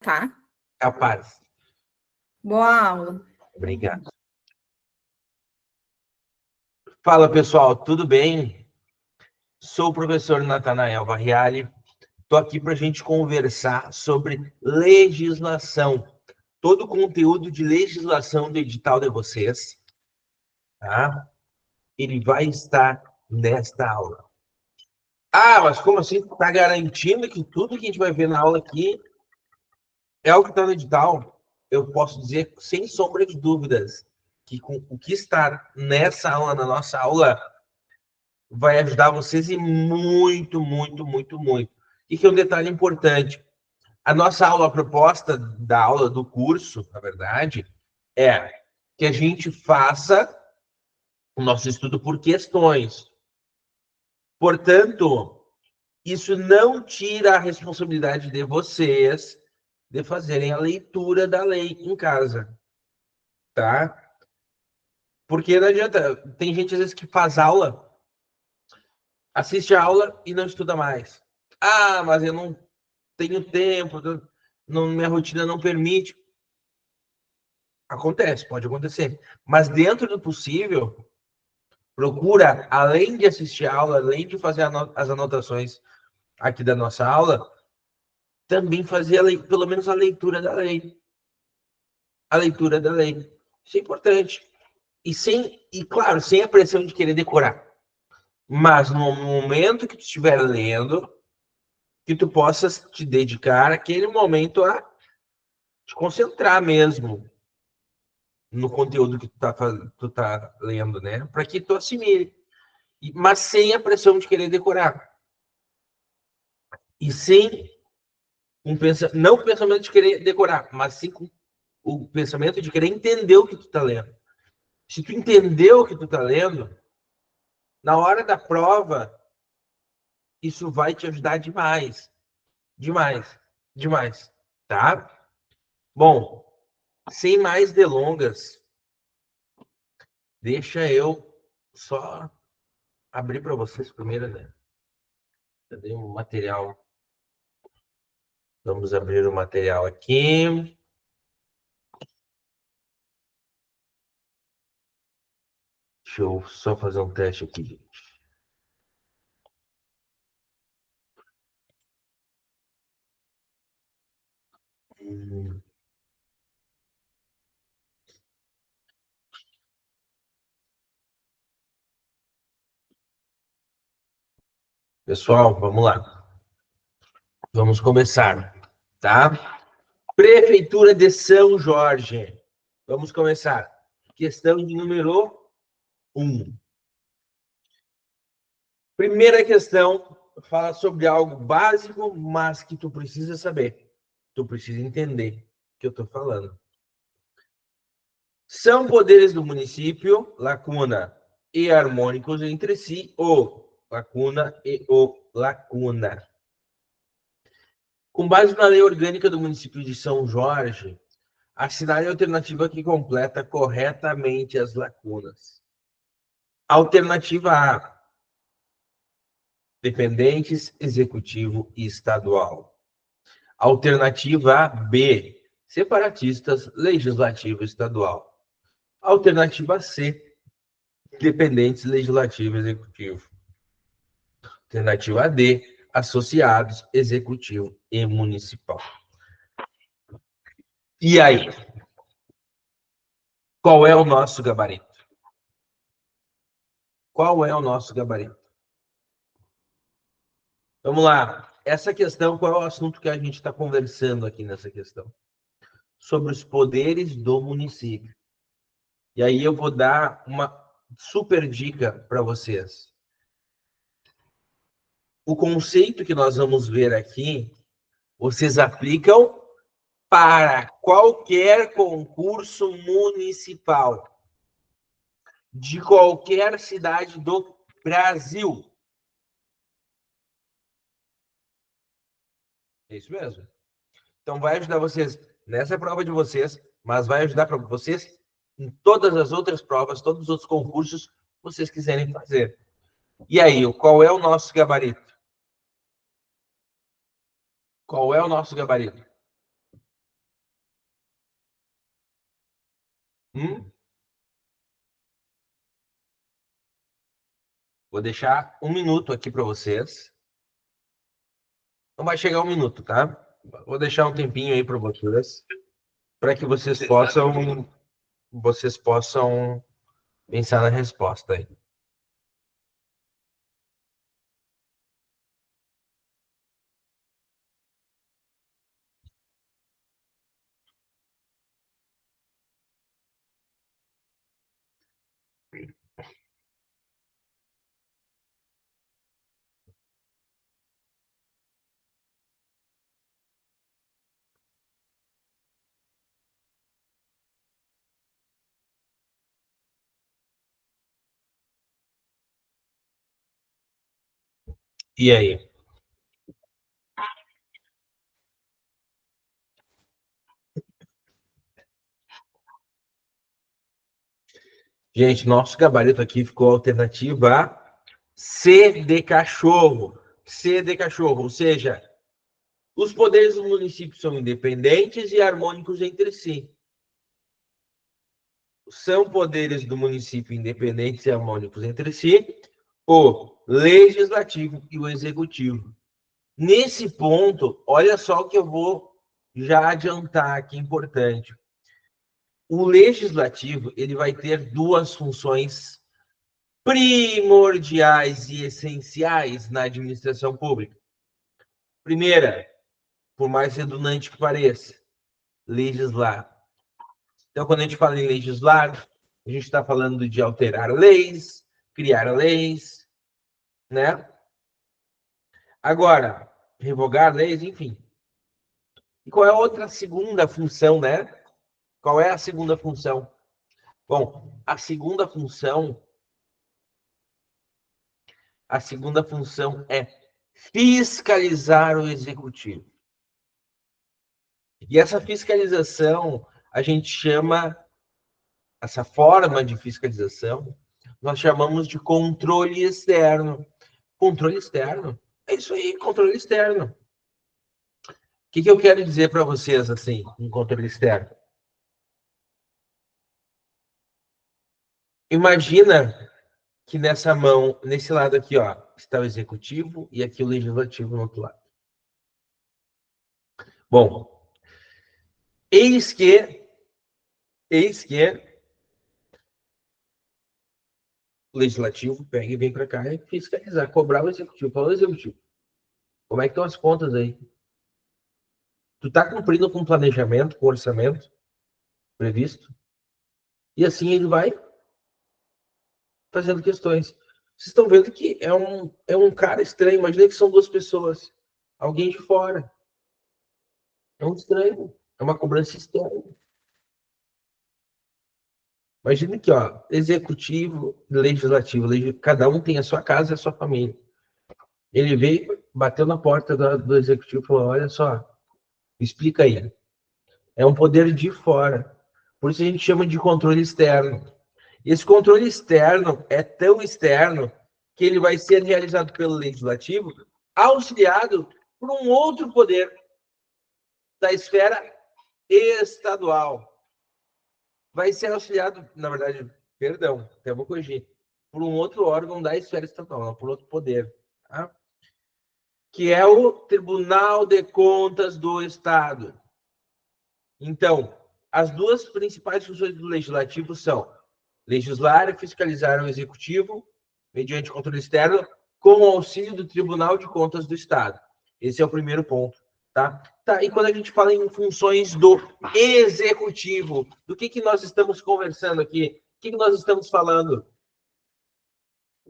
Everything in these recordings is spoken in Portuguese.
Tá? Capaz. Boa aula. Obrigado. Fala, pessoal, tudo bem? Sou o professor Natanael Varriali. Estou aqui para a gente conversar sobre legislação. Todo o conteúdo de legislação do edital de vocês, tá? Ele vai estar nesta aula. Ah, mas como assim? Está garantindo que tudo que a gente vai ver na aula aqui é o que está no edital? Eu posso dizer, sem sombra de dúvidas, que com o que está nessa aula, na nossa aula, vai ajudar vocês e muito, muito, muito, muito. E que é um detalhe importante. A nossa aula, a proposta da aula do curso, na verdade, é que a gente faça o nosso estudo por questões. Portanto, isso não tira a responsabilidade de vocês de fazerem a leitura da lei em casa, tá? Porque não adianta, tem gente às vezes que faz aula, assiste a aula e não estuda mais. Ah, mas eu não tenho tempo, não, minha rotina não permite. Acontece, pode acontecer. Mas dentro do possível, procura, além de assistir a aula, além de fazer as anotações aqui da nossa aula, também fazer pelo menos a leitura da lei. A leitura da lei. Isso é importante. E claro, sem a pressão de querer decorar. Mas no momento que tu estiver lendo, que tu possas te dedicar aquele momento a te concentrar mesmo no conteúdo que tu tá lendo, né? Para que tu assimile. Mas sem a pressão de querer decorar. E sem não o pensamento de querer decorar, mas sim com o pensamento de querer entender o que tu tá lendo. Se tu entendeu o que tu tá lendo, na hora da prova, isso vai te ajudar demais. Demais. Demais. Tá? Bom, sem mais delongas, deixa eu só abrir para vocês primeiro, né? Cadê o material? Vamos abrir o material aqui. Deixa eu só fazer um teste aqui, gente. Pessoal, vamos lá. Vamos começar, tá? Prefeitura de São Jorge. Vamos começar. Questão de número 1. Primeira questão fala sobre algo básico, mas que tu precisa saber. Tu precisa entender o que eu estou falando. São poderes do município, lacuna, e harmônicos entre si, ou lacuna e o lacuna. Com base na lei orgânica do município de São Jorge, assinale a alternativa que completa corretamente as lacunas. Alternativa A: dependentes, executivo e estadual. Alternativa B: separatistas, legislativo e estadual. Alternativa C: dependentes, legislativo e executivo. Alternativa D: associados, executivo e municipal. E aí? Qual é o nosso gabarito? Qual é o nosso gabarito? Vamos lá. Essa questão, qual é o assunto que a gente está conversando aqui nessa questão? Sobre os poderes do município. E aí eu vou dar uma super dica para vocês. O conceito que nós vamos ver aqui, vocês aplicam para qualquer concurso municipal de qualquer cidade do Brasil. É isso mesmo. Então vai ajudar vocês nessa prova de vocês, mas vai ajudar para vocês em todas as outras provas, todos os outros concursos que vocês quiserem fazer. E aí, qual é o nosso gabarito? Qual é o nosso gabarito? Vou deixar 1 minuto aqui para vocês. Não vai chegar 1 minuto, tá? Vou deixar um tempinho aí para vocês, para que vocês possam pensar na resposta aí. E aí? Gente, nosso gabarito aqui ficou alternativa C de cachorro. C de cachorro, ou seja, os poderes do município são independentes e harmônicos entre si. São poderes do município independentes e harmônicos entre si, o legislativo e o executivo. Nesse ponto, olha só o que eu vou já adiantar aqui, importante. O legislativo, ele vai ter duas funções primordiais e essenciais na administração pública. Primeira, por mais redundante que pareça, legislar. Então, quando a gente fala em legislar, a gente está falando de alterar leis, criar leis, né? Agora, revogar leis, enfim. E qual é a outra segunda função, né? Qual é a segunda função? Bom, a segunda função é fiscalizar o executivo. E essa fiscalização, a gente chama, essa forma de fiscalização, nós chamamos de controle externo. Controle externo? É isso aí, controle externo. O que eu quero dizer para vocês, assim, em controle externo? Imagina que nessa mão, nesse lado aqui, ó, está o executivo e aqui o legislativo no outro lado. Bom, eis que o legislativo pega e vem para cá e fiscalizar, cobrar o executivo. Fala, executivo, como é que estão as contas aí? Tu está cumprindo com o planejamento, com o orçamento previsto? E assim ele vai fazendo questões. Vocês estão vendo que é um cara estranho. Imagina que são duas pessoas. Alguém de fora. É um estranho. É uma cobrança externa. Imagina que, ó, executivo, legislativo, cada um tem a sua casa e a sua família. Ele veio, bateu na porta do executivo e falou: olha só, explica aí. É um poder de fora. Por isso a gente chama de controle externo. E esse controle externo é tão externo que ele vai ser realizado pelo legislativo, auxiliado por um outro poder da esfera estadual. Vai ser auxiliado, na verdade, perdão, até vou corrigir, por um outro órgão da esfera estadual, não, por outro poder, tá? Que é o Tribunal de Contas do Estado. Então, as duas principais funções do legislativo são legislar e fiscalizar o executivo, mediante controle externo, com o auxílio do Tribunal de Contas do Estado. Esse é o primeiro ponto, tá? Tá, e quando a gente fala em funções do executivo, do que nós estamos conversando aqui? O que nós estamos falando?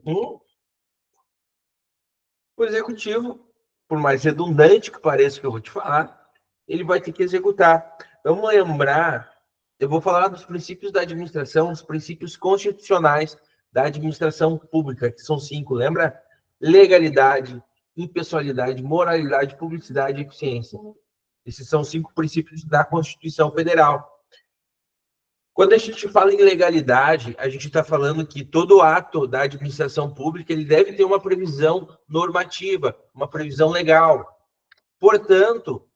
O executivo, por mais redundante que pareça que eu vou te falar, ele vai ter que executar. Vamos lembrar, eu vou falar dos princípios da administração, os princípios constitucionais da administração pública, que são 5, lembra? Legalidade, impessoalidade, moralidade, publicidade e eficiência. Esses são 5 princípios da Constituição Federal. Quando a gente fala em legalidade, a gente está falando que todo ato da administração pública ele deve ter uma previsão normativa, uma previsão legal. Portanto,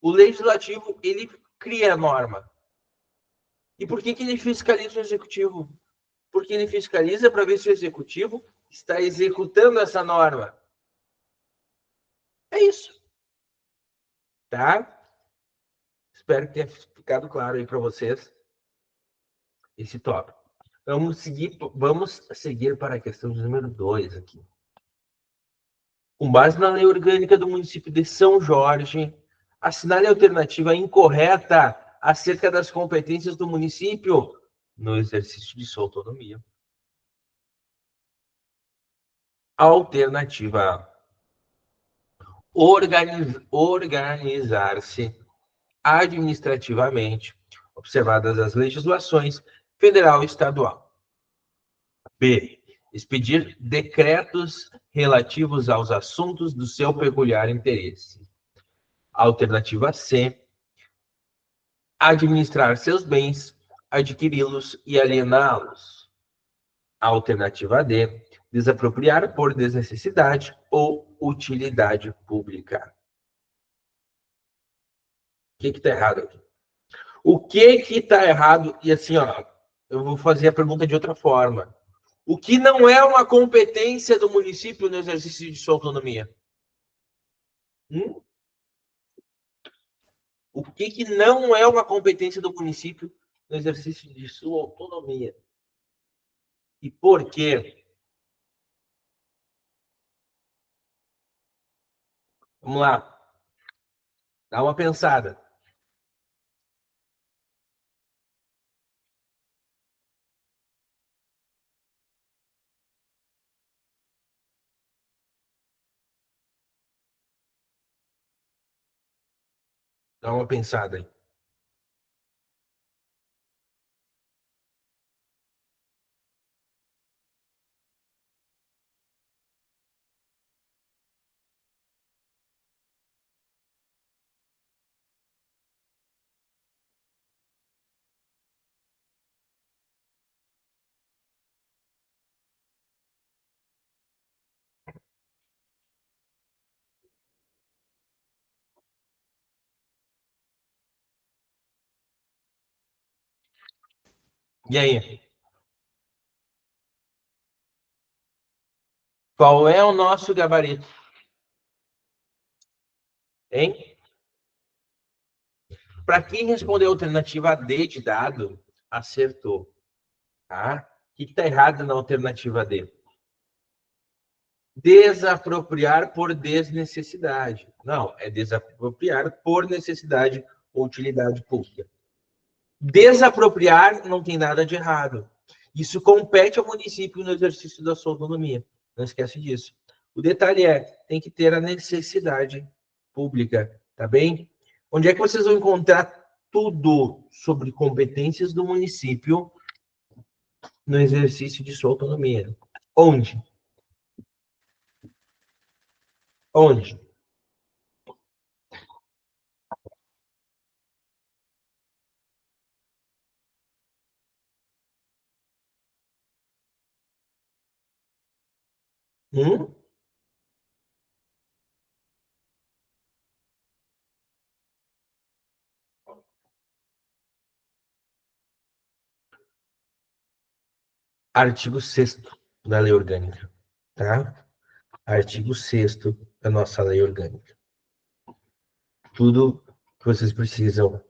o legislativo ele cria a norma. E por que ele fiscaliza o executivo? Porque ele fiscaliza para ver se o executivo está executando essa norma. É isso. Tá? Espero que tenha ficado claro aí para vocês esse tópico. Vamos seguir para a questão de número 2 aqui. Com base na lei orgânica do município de São Jorge, assinale a alternativa incorreta acerca das competências do município no exercício de sua autonomia. Alternativa A. Organizar-se administrativamente, observadas as legislações federal e estadual. B. Expedir decretos relativos aos assuntos do seu peculiar interesse. Alternativa C. Administrar seus bens, adquiri-los e aliená-los. Alternativa D. Desapropriar por desnecessidade ou utilidade pública. O que está errado aqui? O que está errado? E assim, ó, eu vou fazer a pergunta de outra forma. O que não é uma competência do município no exercício de sua autonomia? O que não é uma competência do município no exercício de sua autonomia? E por quê? Vamos lá. Dá uma pensada. Dá uma pensada aí. E aí? Qual é o nosso gabarito? Hein? Para quem respondeu a alternativa D de dado, acertou. Tá? O que está errado na alternativa D? Desapropriar por desnecessidade. Não, é desapropriar por necessidade ou utilidade pública. Desapropriar não tem nada de errado. Isso compete ao município no exercício da sua autonomia. Não esquece disso. O detalhe é, tem que ter a necessidade pública, tá bem? Onde é que vocês vão encontrar tudo sobre competências do município no exercício de sua autonomia? Onde? Onde? Hum? Artigo 6º da Lei Orgânica, tá? Artigo 6º da nossa Lei Orgânica. Tudo que vocês precisam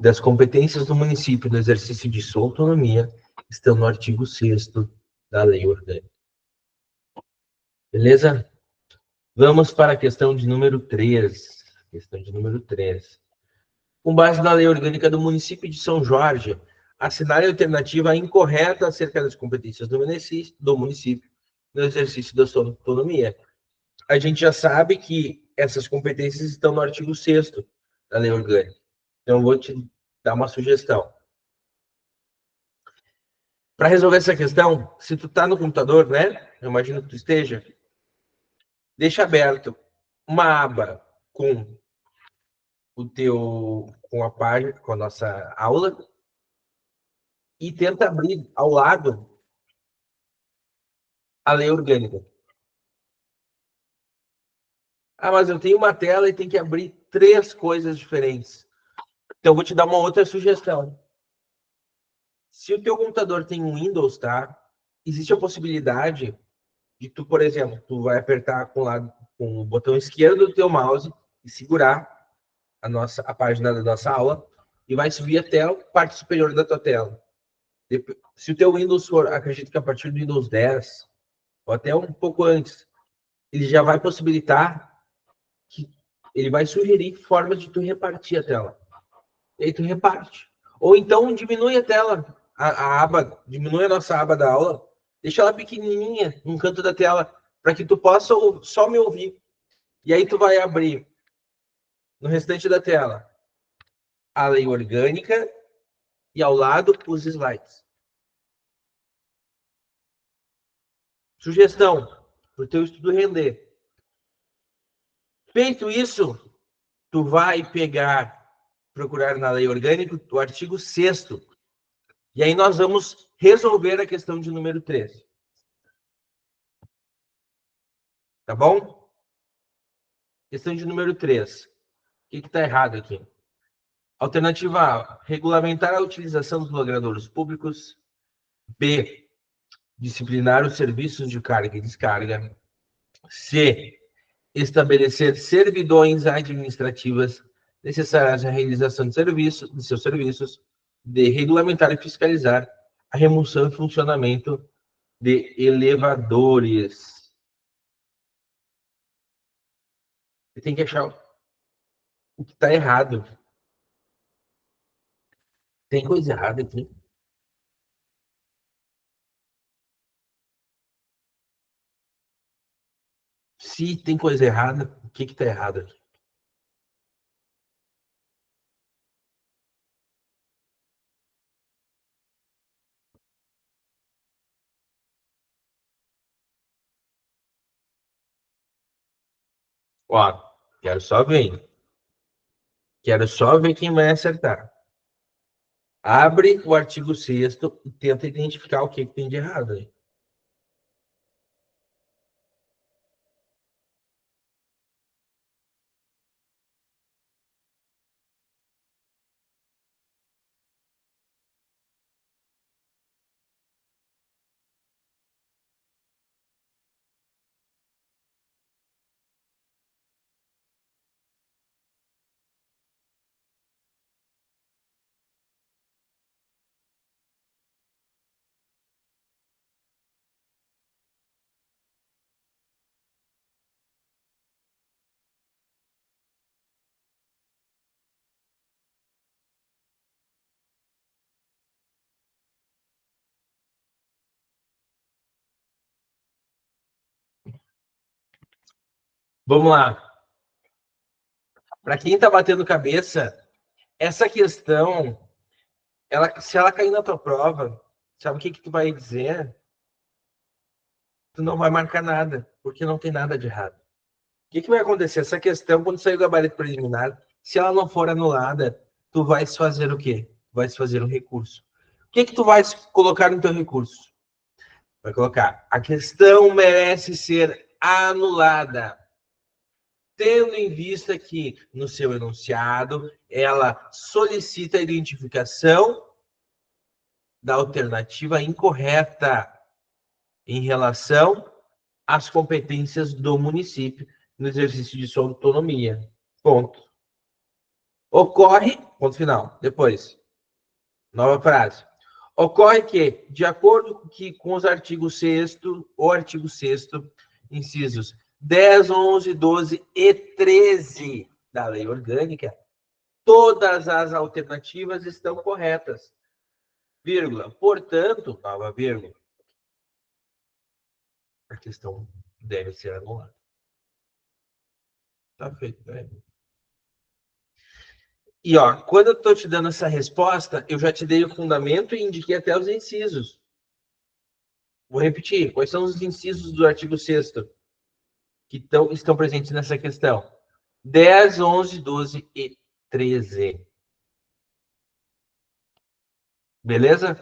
das competências do município no exercício de sua autonomia estão no artigo 6º da Lei Orgânica. Beleza? Vamos para a questão de número 3. Questão de número 3. Com base na Lei Orgânica do município de São Jorge, assinale a alternativa incorreta acerca das competências do município no exercício da sua autonomia. A gente já sabe que essas competências estão no artigo 6º da Lei Orgânica. Então, eu vou te dar uma sugestão. Para resolver essa questão, se tu está no computador, né? Eu imagino que tu esteja, deixa aberto uma aba com com a página, com a nossa aula, e tenta abrir ao lado a lei orgânica. Ah, mas eu tenho uma tela e tem que abrir 3 coisas diferentes. Então, eu vou te dar uma outra sugestão. Se o teu computador tem um Windows, tá? Existe a possibilidade de tu, por exemplo, tu vai apertar com o botão esquerdo do teu mouse e segurar a página da nossa aula e vai subir até a parte superior da tua tela. Se o teu Windows for, acredito que a partir do Windows 10, ou até um pouco antes, ele já vai possibilitar que ele vai sugerir formas de tu repartir a tela. E aí tu reparte. Ou então diminui a tela, a aba, diminui a nossa aba da aula, deixa ela pequenininha no canto da tela, para que tu possa só me ouvir. E aí tu vai abrir no restante da tela a lei orgânica e ao lado os slides. Sugestão para o teu estudo render. Feito isso, tu vai procurar na lei orgânica o artigo 6º. E aí nós vamos resolver a questão de número 3. Tá bom? Questão de número 3. O que está errado aqui? Alternativa A, regulamentar a utilização dos logradouros públicos. B, disciplinar os serviços de carga e descarga. C, estabelecer servidões administrativas necessárias à realização de seus serviços. D, regulamentar e fiscalizar a remoção e funcionamento de elevadores. Você tem que achar o que está errado. Tem coisa errada aqui. Se tem coisa errada, o que está errado aqui? Ó, quero só ver. Quero só ver quem vai acertar. Abre o artigo 6º e tenta identificar o que tem de errado aí. Vamos lá. Para quem está batendo cabeça, essa questão, se ela cair na tua prova, sabe o que tu vai dizer? Tu não vai marcar nada, porque não tem nada de errado. O que vai acontecer? Essa questão, quando sair o gabarito preliminar, se ela não for anulada, tu vais fazer o quê? Vais fazer um recurso. O que tu vais colocar no teu recurso? Vai colocar, a questão merece ser anulada, tendo em vista que, no seu enunciado, ela solicita a identificação da alternativa incorreta em relação às competências do município no exercício de sua autonomia. Ponto. Ocorre, ponto final. Depois, nova frase. Ocorre que, de acordo com os artigos 6º, o artigo 6º, incisos 10, 11, 12 e 13 da lei orgânica, todas as alternativas estão corretas. Vírgula. Portanto, nova vírgula, a questão deve ser anulada. Tá feito, né? E, ó, quando eu estou te dando essa resposta, eu já te dei o fundamento e indiquei até os incisos. Vou repetir. Quais são os incisos do artigo 6º que estão presentes nessa questão? 10, 11, 12 e 13. Beleza?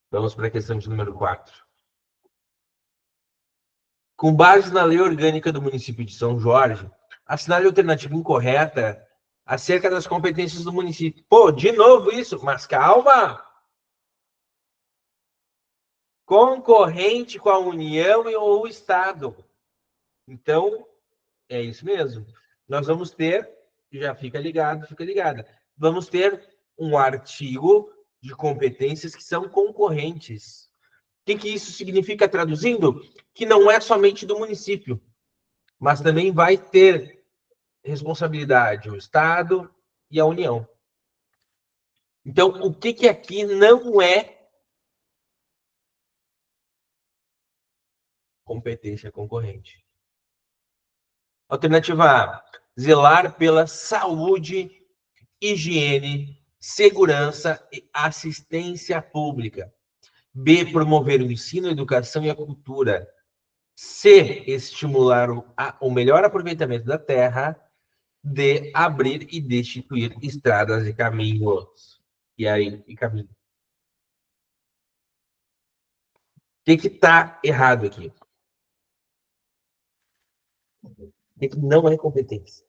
Vamos para a questão de número 4. Com base na lei orgânica do município de São Jorge, assinale a alternativa incorreta acerca das competências do município. Pô, de novo isso, mas calma! concorrente com a União ou o Estado. Então, é isso mesmo. Nós vamos ter, já fica ligado, fica ligada, vamos ter um artigo de competências que são concorrentes. O que isso significa traduzindo? Que não é somente do município, mas também vai ter responsabilidade o Estado e a União. Então, o que aqui não é competência concorrente? Alternativa A, zelar pela saúde, higiene, segurança e assistência pública. B, promover o ensino, a educação e a cultura. C, estimular o melhor aproveitamento da terra. D, abrir e destituir estradas e caminhos. E aí, e caminho. O que está errado aqui? O que não é competência?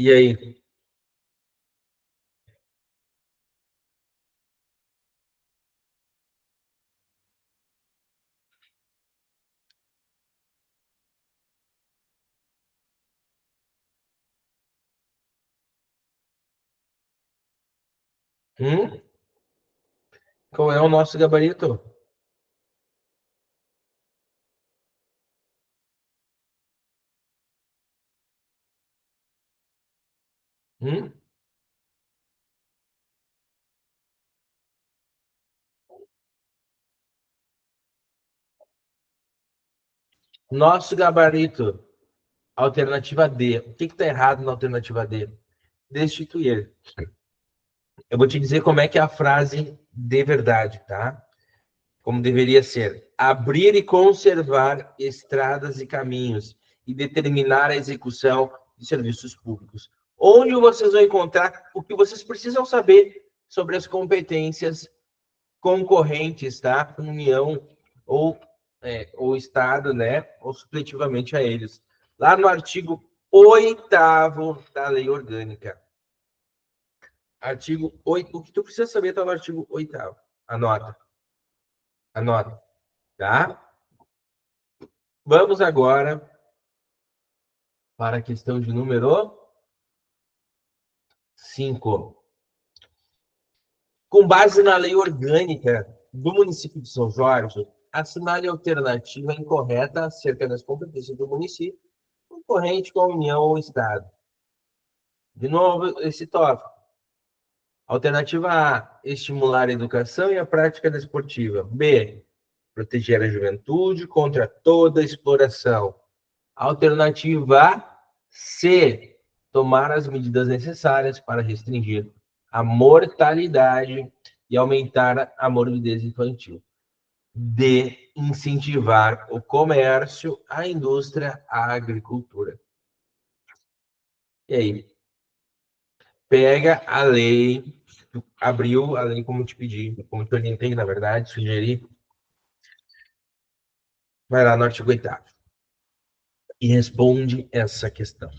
E aí? Hum? Qual é o nosso gabarito? Hum? Nosso gabarito. Alternativa D. O que está errado na alternativa D? Destituir. Eu vou te dizer como é que é a frase de verdade, tá? Como deveria ser: abrir e conservar estradas e caminhos e determinar a execução de serviços públicos. Onde vocês vão encontrar o que vocês precisam saber sobre as competências concorrentes, tá? União ou, ou Estado, né? Ou supletivamente a eles. Lá no artigo 8º da Lei Orgânica. Artigo 8, o que tu precisa saber está no artigo 8º. Anota, anota, tá? Vamos agora para a questão de número 5. Com base na lei orgânica do município de São Jorge, assinale a alternativa incorreta acerca das competências do município, concorrente com a União ou Estado. De novo, esse tópico. Alternativa A, estimular a educação e a prática desportiva. B, proteger a juventude contra toda exploração. Alternativa C, tomar as medidas necessárias para restringir a mortalidade e aumentar a morbidez infantil. D, incentivar o comércio, a indústria, a agricultura. E aí? Pega a lei, abriu a lei como te pedi, como te orientei, na verdade, sugeri. Vai lá no artigo 8º e responde essa questão.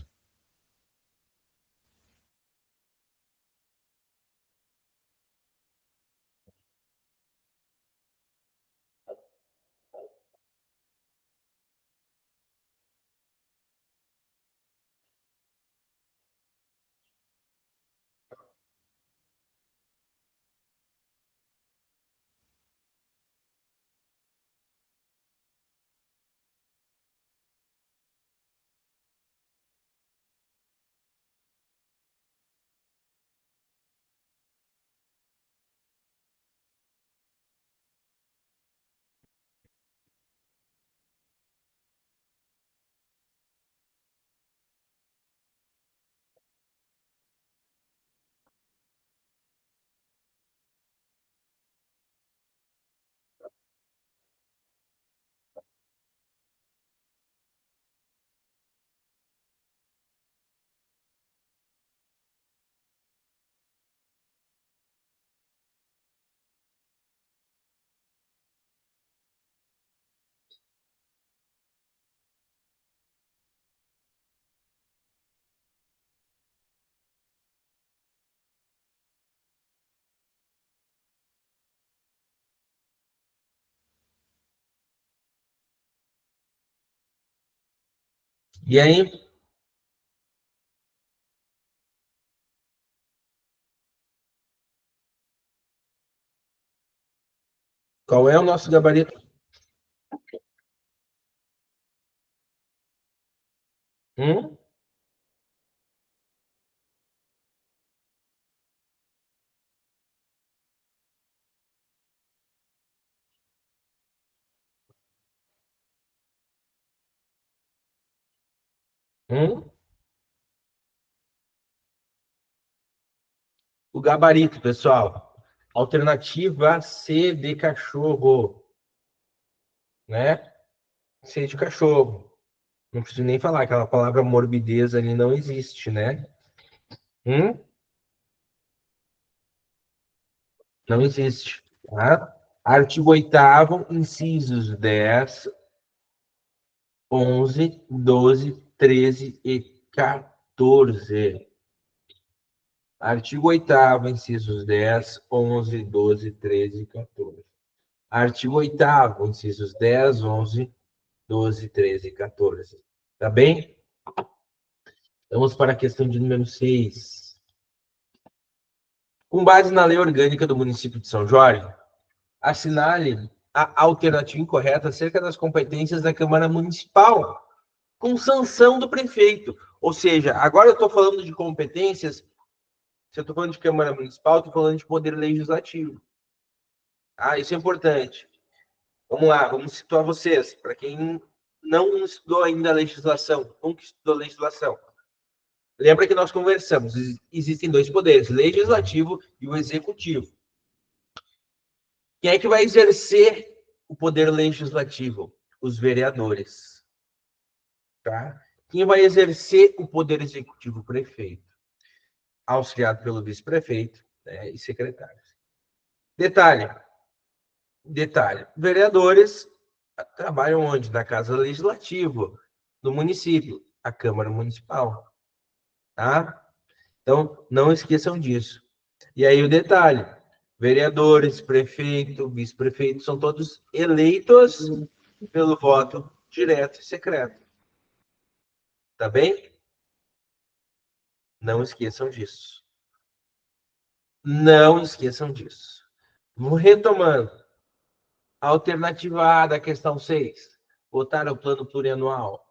E aí, qual é o nosso gabarito? Hum? Hum? O gabarito, pessoal. Alternativa C de cachorro, né? C de cachorro. Não preciso nem falar, aquela palavra morbidez ali não existe, né? Hum? Não existe, tá? Artigo 8º, incisos 10, 11, 12, 13 e 14. Artigo 8º, incisos 10, 11, 12, 13 e 14. Artigo 8º, incisos 10, 11, 12, 13 e 14. Tá bem? Vamos para a questão de número 6. Com base na lei orgânica do município de São Jorge, assinale a alternativa incorreta acerca das competências da Câmara Municipal, com sanção do prefeito. Ou seja, agora eu estou falando de competências, se eu estou falando de Câmara Municipal, estou falando de poder legislativo. Ah, isso é importante. Vamos lá, vamos situar vocês, para quem não estudou ainda a legislação, nunca estudou a legislação. Lembra que nós conversamos, existem dois poderes, legislativo e o executivo. Quem é que vai exercer o poder legislativo? Os vereadores. Tá? Quem vai exercer o poder executivo? O prefeito, auxiliado pelo vice-prefeito, né, e secretários. Detalhe, detalhe, vereadores trabalham onde? Na Casa Legislativa do município, a Câmara Municipal. Tá? Então, não esqueçam disso. E aí o detalhe, vereadores, prefeito, vice-prefeito, são todos eleitos pelo voto direto e secreto. Tá bem? Não esqueçam disso. Não esqueçam disso. Retomando. Alternativa A da questão 6. Votar o plano plurianual.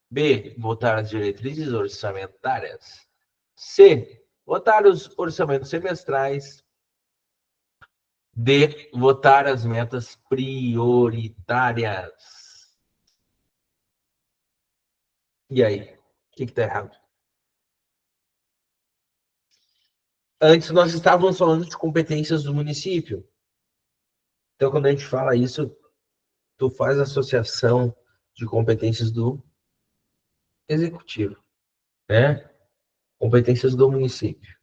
B. Votar as diretrizes orçamentárias. C. Votar os orçamentos semestrais. D. Votar as metas prioritárias. E aí? O que está errado? Antes nós estávamos falando de competências do município. Então, quando a gente fala isso, tu faz associação de competências do executivo, né? Competências do município.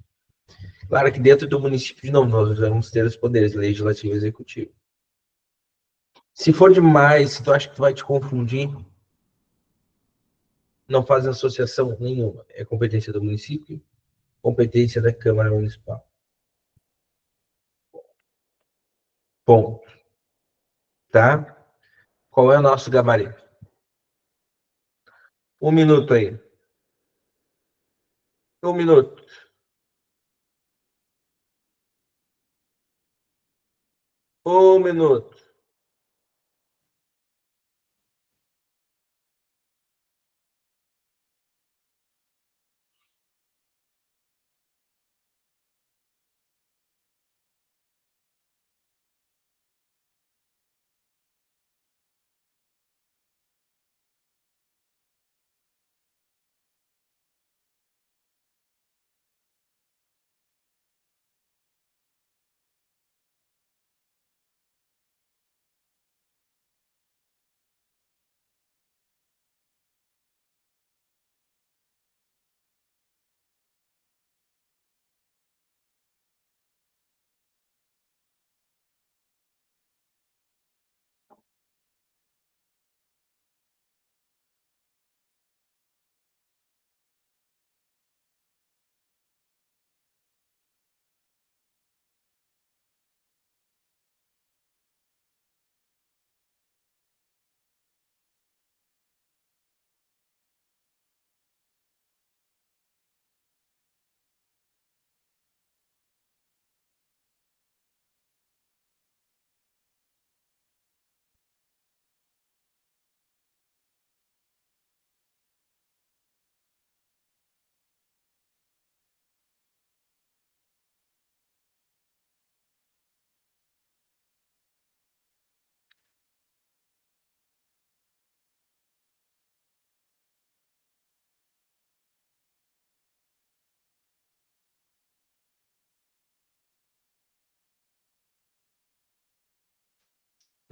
Claro que dentro do município, de novo, nós vamos ter os poderes legislativo e executivo. Se for demais, se tu acha que tu vai te confundir, não faz associação nenhuma. É competência do município, competência da Câmara Municipal. Bom, tá? Qual é o nosso gabarito? 1 minuto aí. 1 minuto. 1 minuto.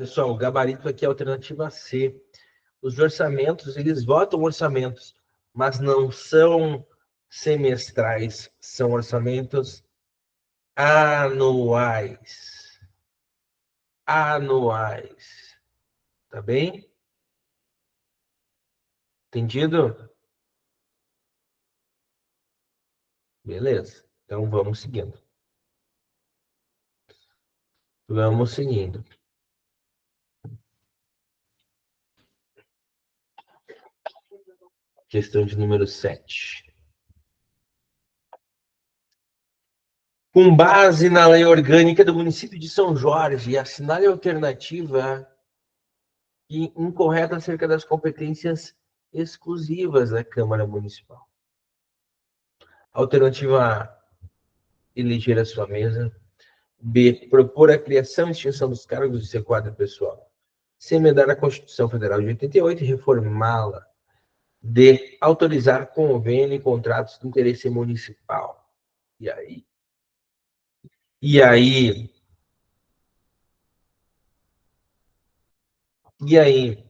Pessoal, o gabarito aqui é a alternativa C. Os orçamentos, eles votam orçamentos, mas não são semestrais, são orçamentos anuais. Anuais. Tá bem? Entendido? Beleza. Então vamos seguindo. Vamos seguindo. Questão de número 7. Com base na lei orgânica do município de São Jorge, assinale a alternativa incorreta acerca das competências exclusivas da Câmara Municipal. Alternativa A, eleger a sua mesa. B, propor a criação e extinção dos cargos de seu quadro pessoal. C, emendar a Constituição Federal de 88 e reformá-la. D, autorizar convênio e contratos de interesse municipal. E aí? E aí? E aí?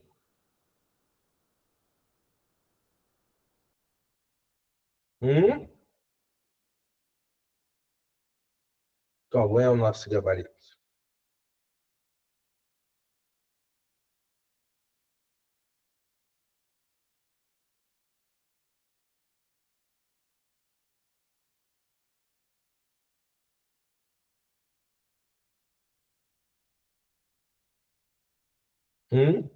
Hum? Qual é o nosso gabarito? Hum?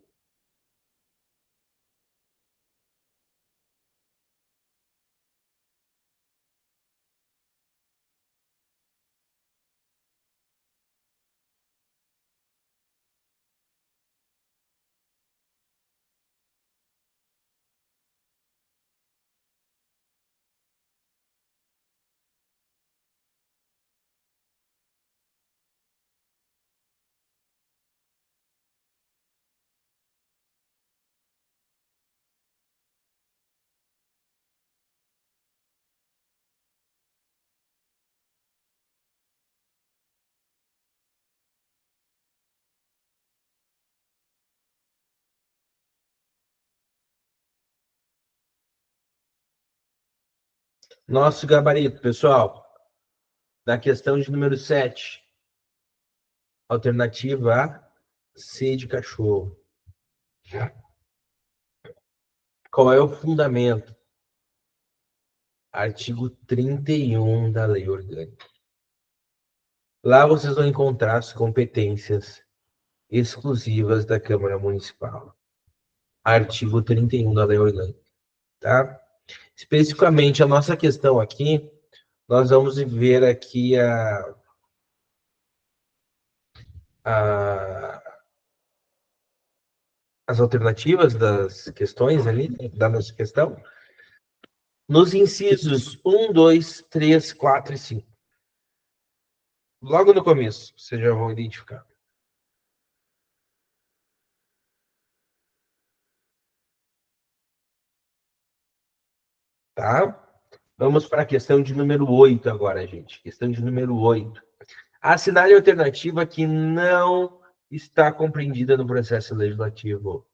Nosso gabarito, pessoal, da questão de número 7. Alternativa A, C de cachorro. Qual é o fundamento? Artigo 31 da Lei Orgânica. Lá vocês vão encontrar as competências exclusivas da Câmara Municipal. Artigo 31 da Lei Orgânica, tá? Especificamente, a nossa questão aqui, nós vamos ver aqui a, as alternativas das questões ali, da nossa questão, nos incisos 1, 2, 3, 4 e 5. Logo no começo, vocês já vão identificar. Tá? Vamos para a questão de número 8 agora, gente. Questão de número 8. Assinale a alternativa que não está compreendida no processo legislativo.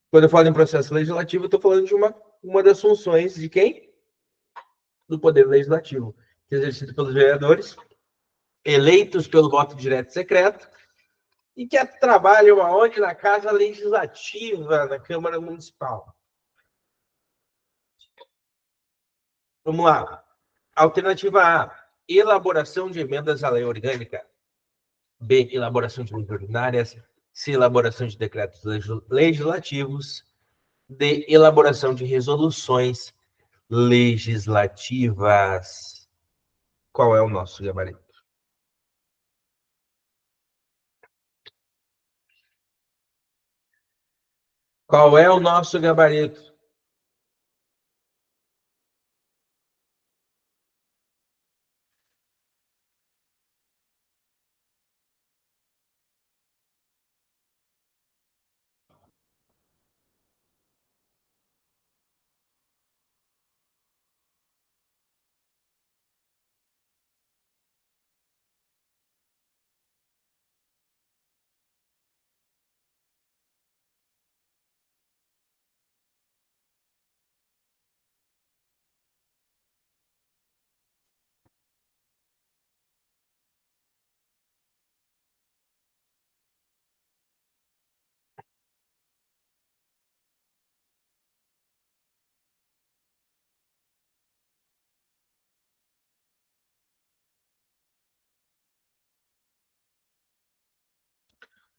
Quando eu falo em processo legislativo, eu estou falando de uma das funções de quem? Do Poder Legislativo, que é exercido pelos vereadores, eleitos pelo voto direto e secreto, e que trabalham aonde? Na Casa Legislativa, na Câmara Municipal. Vamos lá. Alternativa A, elaboração de emendas à lei orgânica. B, elaboração de leis ordinárias. C, elaboração de decretos legislativos. D, elaboração de resoluções legislativas. Qual é o nosso gabarito? Qual é o nosso gabarito?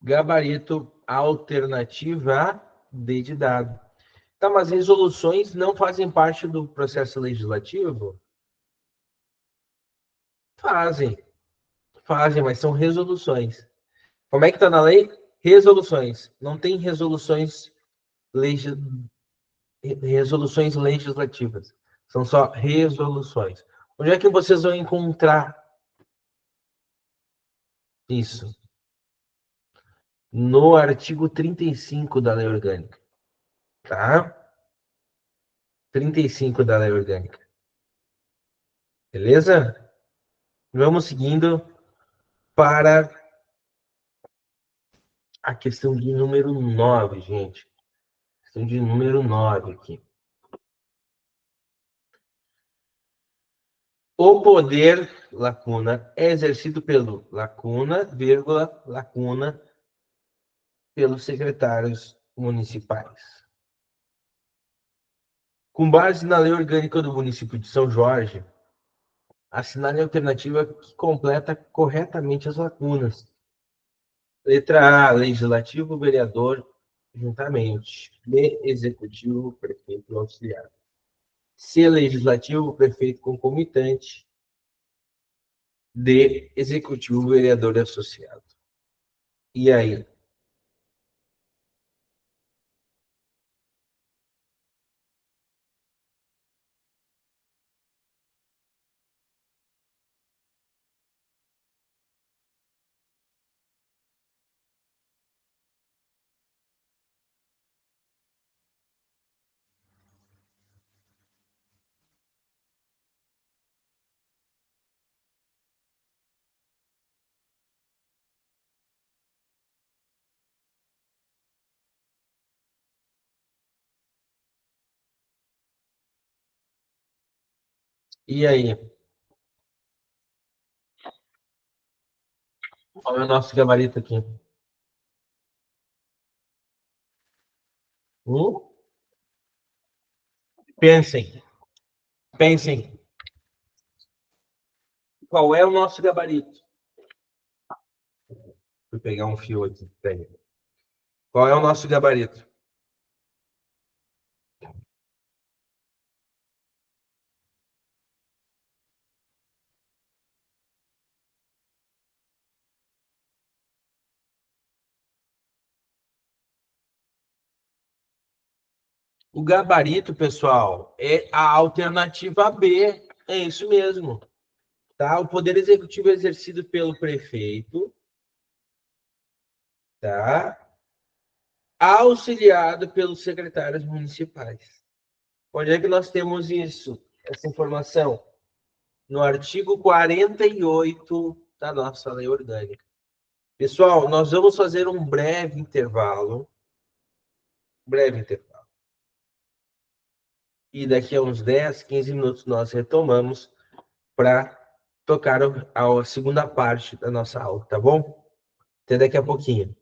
Gabarito alternativa D de dado. Tá, mas resoluções não fazem parte do processo legislativo? Fazem, fazem, mas são resoluções. Como é que tá na lei? Resoluções. Não tem legi... resoluções legislativas. São só resoluções. Onde é que vocês vão encontrar isso? No artigo 35 da Lei Orgânica. Tá? 35 da Lei Orgânica. Beleza? Vamos seguindo para a questão de número 9, gente. Questão de número 9 aqui. O poder, lacuna, é exercido pelo, lacuna, vírgula, lacuna, pelos secretários municipais. Com base na Lei Orgânica do Município de São Jorge, assinale a alternativa que completa corretamente as lacunas. Letra A, legislativo, vereador, juntamente. B, executivo, prefeito auxiliar. C, legislativo, prefeito concomitante. D, executivo, vereador associado. E aí? E aí? Qual é o nosso gabarito aqui? Hum? Pensem, pensem. Qual é o nosso gabarito? Vou pegar um fio aqui. Peraí. Qual é o nosso gabarito? O gabarito, pessoal, é a alternativa B. É isso mesmo. Tá? O poder executivo é exercido pelo prefeito, tá? Auxiliado pelos secretários municipais. Onde é que nós temos isso? Essa informação? No artigo 48 da nossa lei orgânica. Pessoal, nós vamos fazer um breve intervalo. Breve intervalo. E daqui a uns 10, 15 minutos nós retomamos para tocar a segunda parte da nossa aula, tá bom? Até daqui a pouquinho.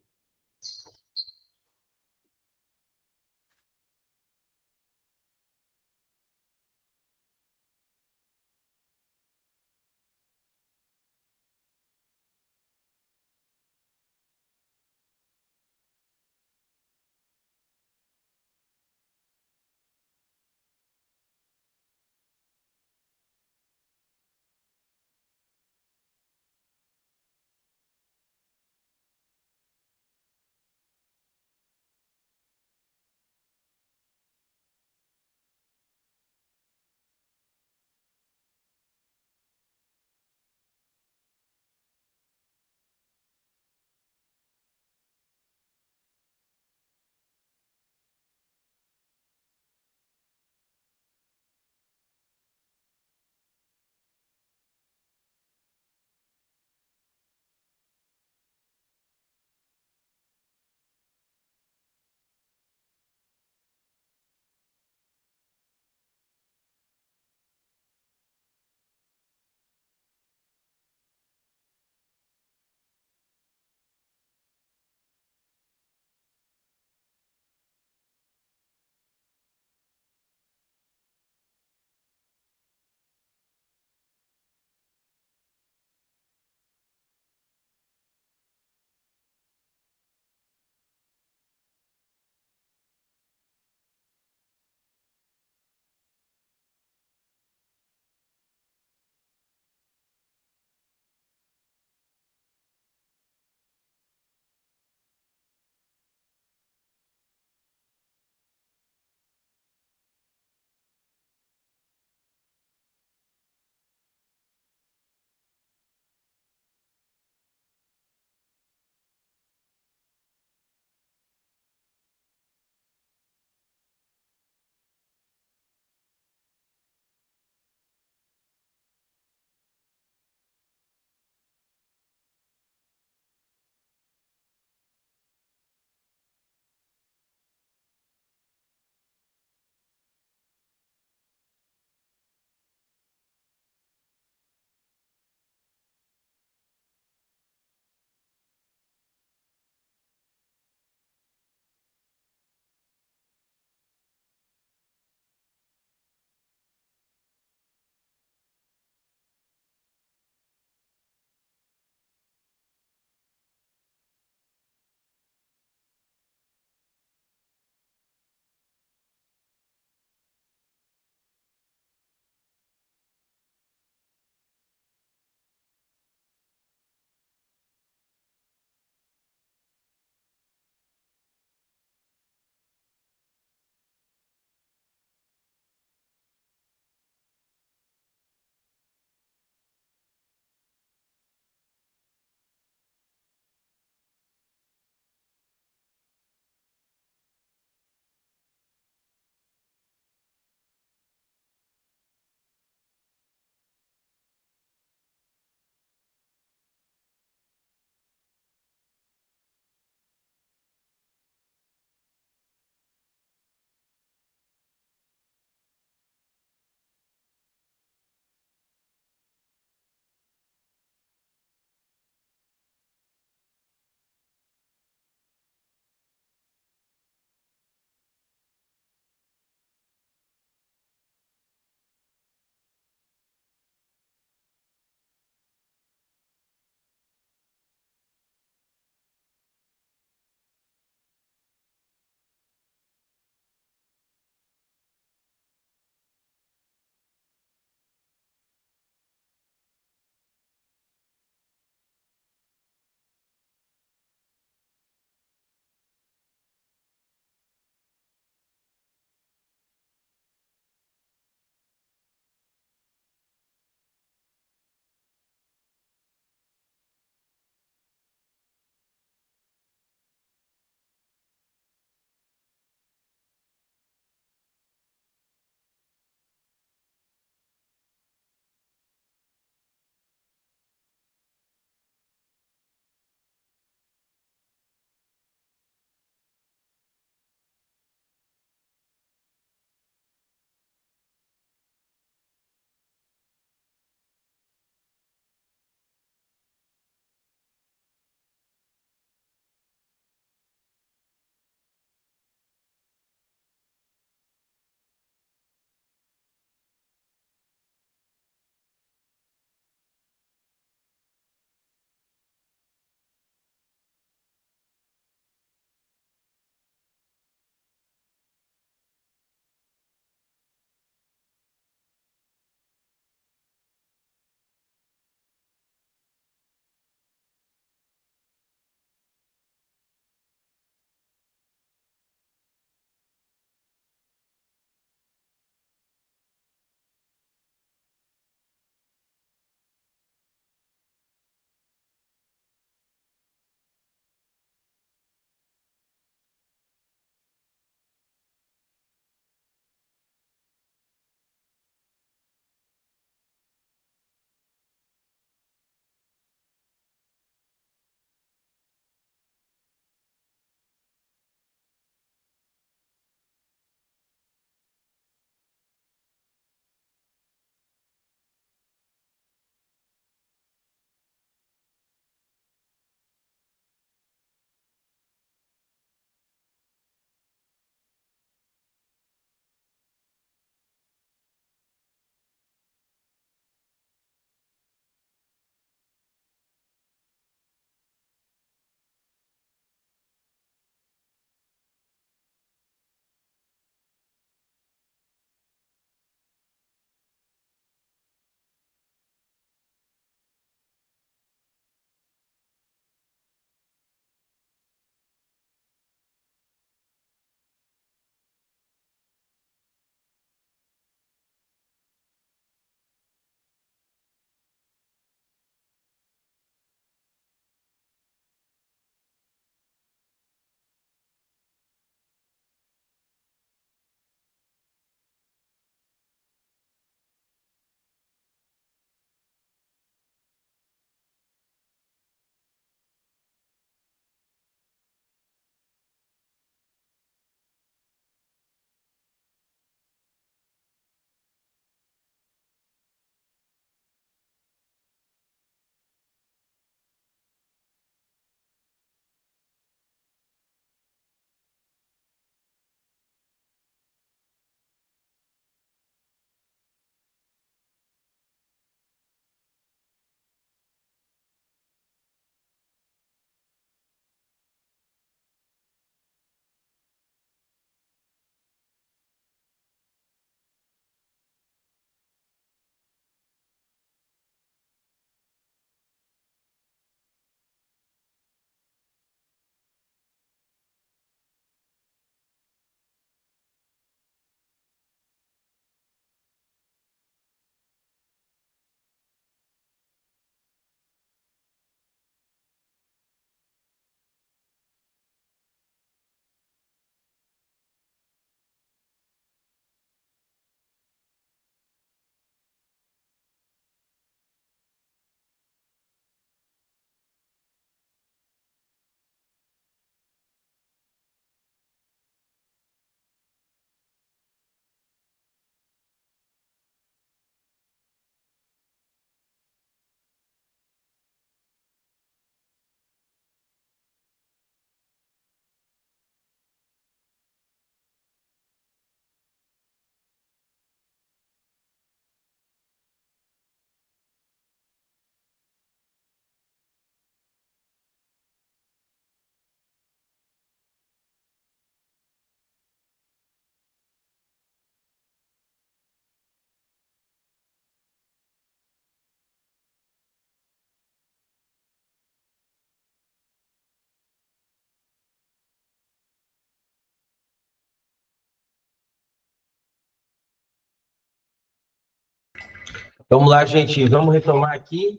Vamos lá, gente. Vamos retomar aqui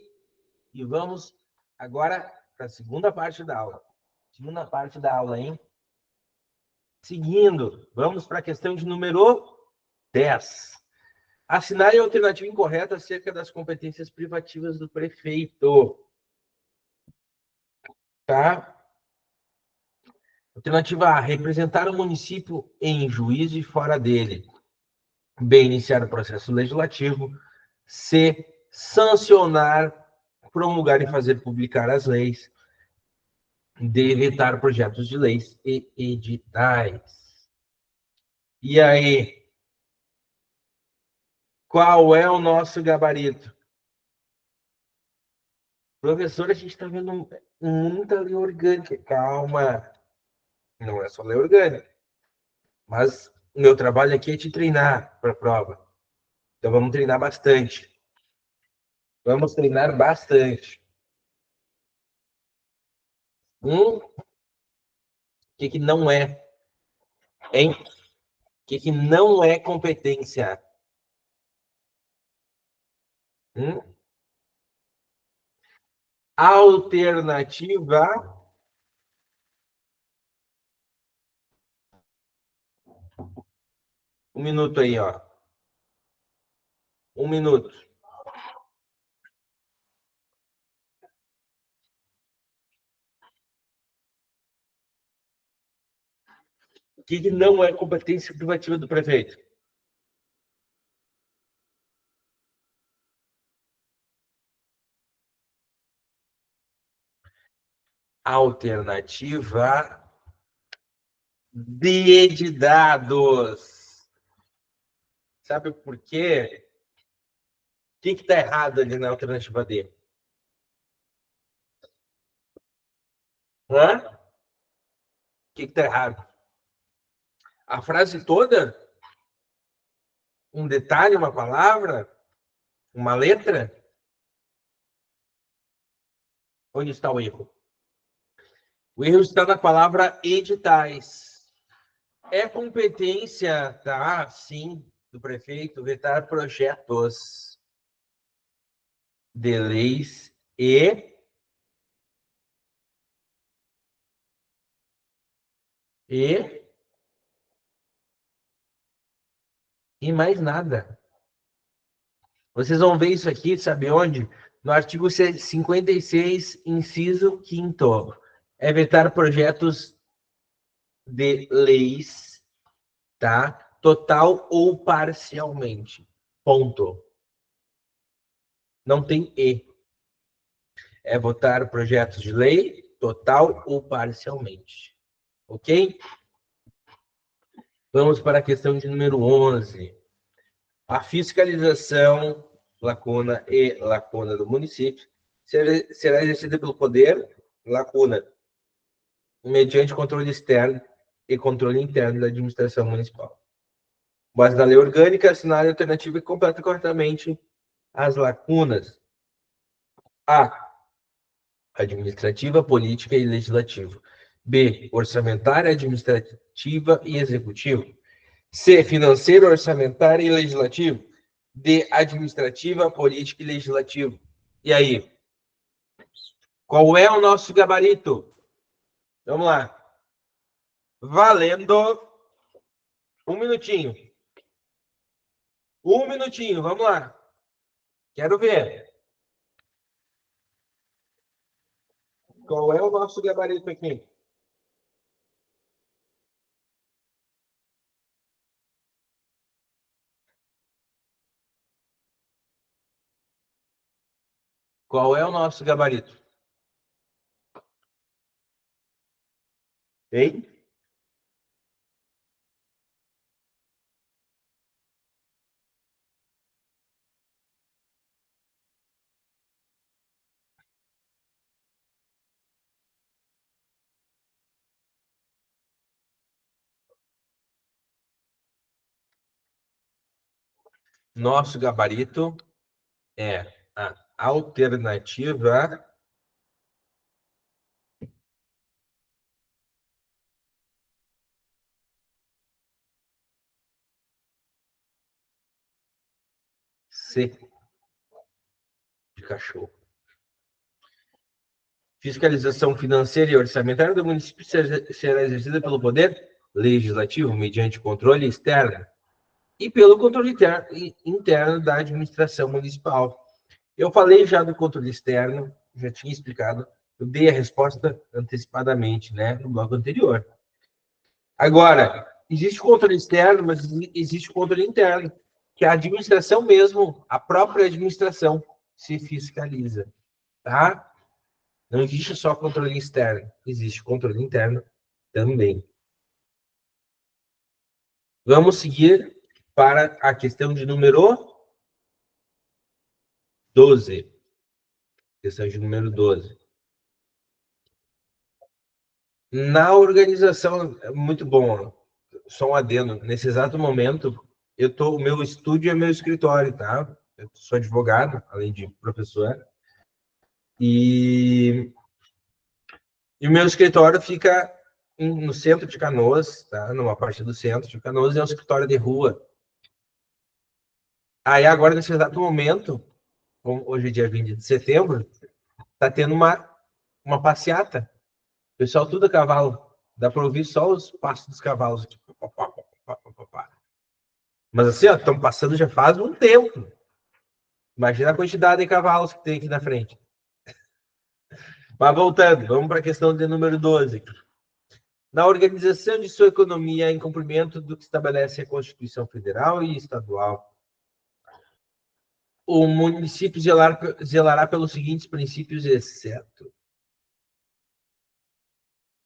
e vamos agora para a segunda parte da aula. Segunda parte da aula, hein? Seguindo, vamos para a questão de número 10. Assinale a alternativa incorreta acerca das competências privativas do prefeito. Tá? Alternativa A, representar o município em juízo e fora dele. B, iniciar o processo legislativo. C, sancionar, promulgar e fazer publicar as leis. D, evitar projetos de leis e editais. E aí, qual é o nosso gabarito? Professor, a gente está vendo muita lei orgânica. Calma, não é só lei orgânica. Mas o meu trabalho aqui é te treinar para a prova. Então vamos treinar bastante. Vamos treinar bastante. O que não é? Hein? O que não é competência? Hum? Alternativa. Um minuto aí, ó. Um minuto. O que não é competência privativa do prefeito? Alternativa de dados. Sabe por quê? O que está errado ali na alternativa D? Hã? O que está errado? A frase toda? Um detalhe, uma palavra? Uma letra? Onde está o erro? O erro está na palavra editais. É competência, tá? Sim, do prefeito vetar projetos de leis e e mais nada. Vocês vão ver isso aqui, sabe onde? No artigo 56, inciso 5º. É vetar projetos de leis, tá? Total ou parcialmente. Ponto. Não tem E. É votar projetos de lei, total ou parcialmente. Ok? Vamos para a questão de número 11. A fiscalização, lacuna e lacuna do município, será exercida pelo poder, lacuna, mediante controle externo e controle interno da administração municipal. Base da lei orgânica, assinale a alternativa e completa corretamente as lacunas. A. Administrativa, política e legislativa. B. Orçamentária, administrativa e executiva. C. Financeiro, orçamentária e legislativo. D. Administrativa, política e legislativo. E aí? Qual é o nosso gabarito? Vamos lá. Valendo. Um minutinho. Um minutinho, vamos lá. Quero ver. Qual é o nosso gabarito aqui? Qual é o nosso gabarito? Hein? Nosso gabarito é a alternativa C. cachorro. Fiscalização financeira e orçamentária do município será exercida pelo Poder Legislativo, mediante controle externo, e pelo controle interno da administração municipal. Eu falei já do controle externo, já tinha explicado, eu dei a resposta antecipadamente, né, no bloco anterior. Agora, existe o controle externo, mas existe o controle interno, que a administração mesmo, a própria administração, se fiscaliza, tá? Não existe só controle externo, existe controle interno também. Vamos seguir para a questão de número 12. Questão de número 12. Na organização, é muito bom, só um adendo, nesse exato momento, o meu estúdio é meu escritório, tá? Eu sou advogado, além de professor, e o meu escritório fica no centro de Canoas, tá? Numa parte do centro de Canoas, é um escritório de rua. Aí agora, nesse exato momento, hoje é dia 20 de setembro, tá tendo uma passeata. O pessoal tudo a cavalo. Dá para ouvir só os passos dos cavalos aqui. Mas assim, ó, estão passando já faz um tempo. Imagina a quantidade de cavalos que tem aqui na frente. Mas voltando, vamos para a questão de número 12. Na organização de sua economia em cumprimento do que estabelece a Constituição Federal e Estadual, o município zelará pelos seguintes princípios, exceto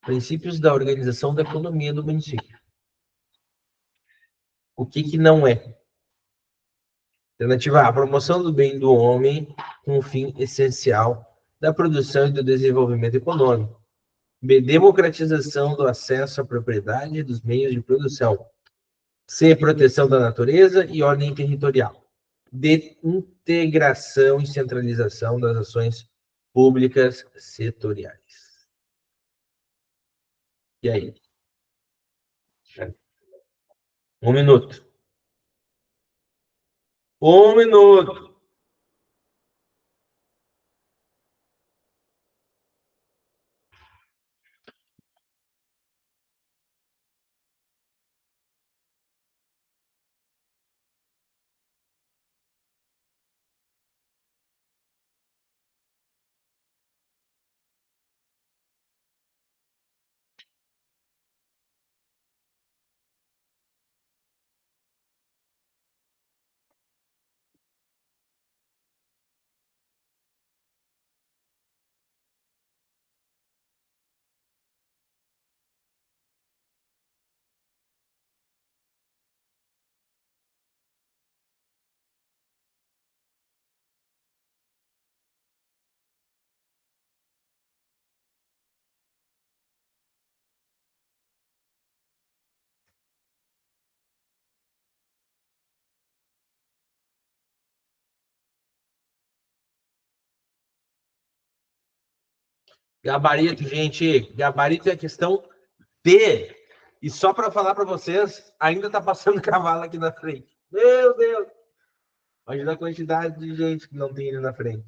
princípios da organização da economia do município. O que não é? Alternativa A, a promoção do bem do homem com o fim essencial da produção e do desenvolvimento econômico. B, democratização do acesso à propriedade e dos meios de produção. C, proteção da natureza e ordem territorial. D, integração e centralização das ações públicas setoriais. E aí? 1 minuto. 1 minuto. Gabarito, gente. Gabarito é a questão D. E só para falar para vocês, ainda está passando cavalo aqui na frente. Meu Deus! Imagina a quantidade de gente que não tem ali na frente.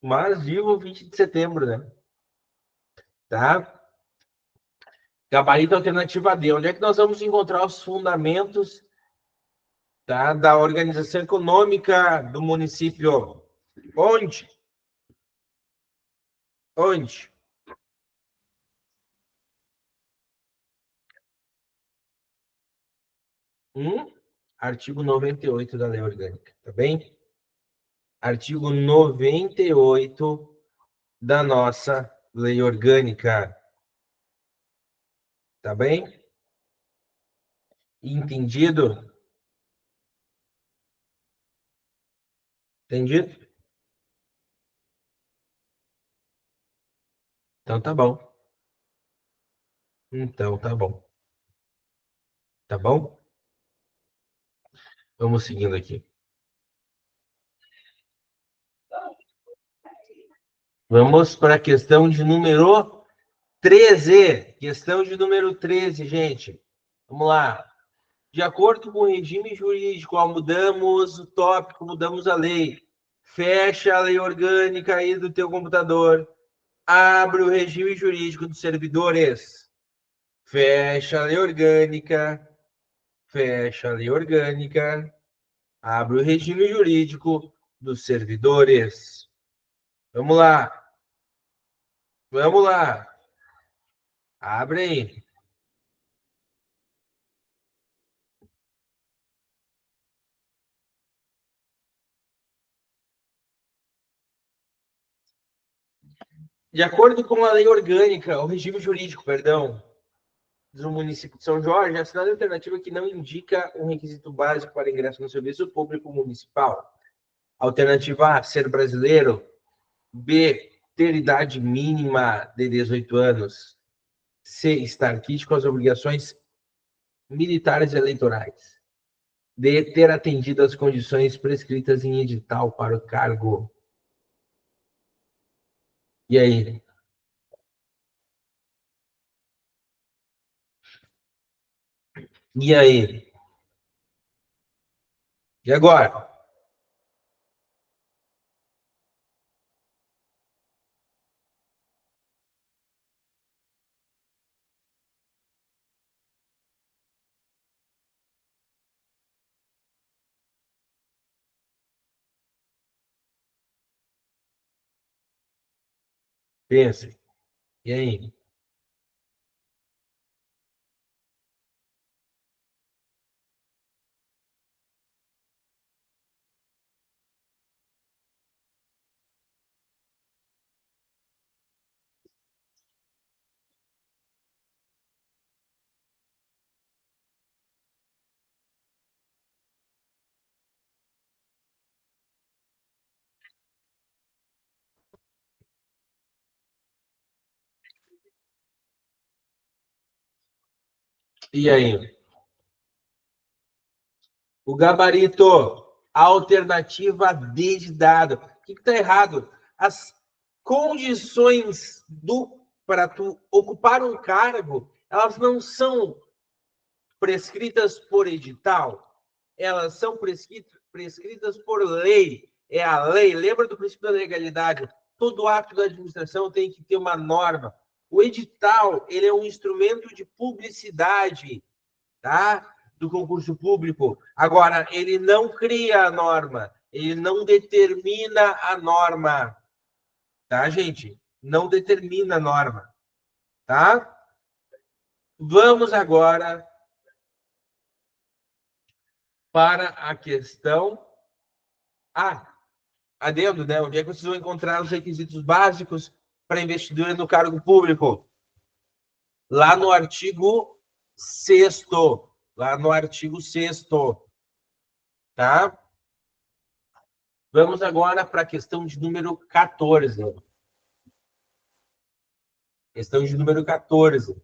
Mas vivo 20 de setembro, né? Tá? Gabarito alternativa D. Onde é que nós vamos encontrar os fundamentos, tá, da organização econômica do município? Onde? Onde? Artigo 98 da Lei Orgânica, tá bem? Artigo 98 da nossa Lei Orgânica, tá bem? Entendido? Entendido? Então tá bom. Então tá bom. Tá bom? Vamos seguindo aqui. Vamos para a questão de número 13. Questão de número 13, gente. Vamos lá. De acordo com o regime jurídico, mudamos o tópico, mudamos a lei. Fecha a lei orgânica aí do teu computador. Abre o regime jurídico dos servidores. Fecha a lei orgânica. Fecha a lei orgânica. Abre o regime jurídico dos servidores. Vamos lá. Vamos lá. Abre aí. De acordo com a lei orgânica, o regime jurídico, perdão, do município de São Jorge, a cidade alternativa que não indica um requisito básico para ingresso no serviço público municipal. Alternativa A, ser brasileiro. B, ter idade mínima de 18 anos. C, estar quite com as obrigações militares e eleitorais. D, ter atendido às condições prescritas em edital para o cargo. E aí? E aí? E agora? Pense. E aí? E aí? O gabarito, a alternativa D de dado. O que está errado? As condições para tu ocupar um cargo, elas não são prescritas por edital, elas são prescritas por lei. É a lei. Lembra do princípio da legalidade? Todo ato da administração tem que ter uma norma. O edital, ele é um instrumento de publicidade, tá? Do concurso público. Agora, ele não cria a norma, ele não determina a norma, tá, gente? Não determina a norma, tá? Vamos agora para a questão A. Adendo, né? Onde é que vocês vão encontrar os requisitos básicos para investidura no cargo público? Lá no artigo 6º. Lá no artigo 6º. Tá? Vamos agora para a questão de número 14. Questão de número 14.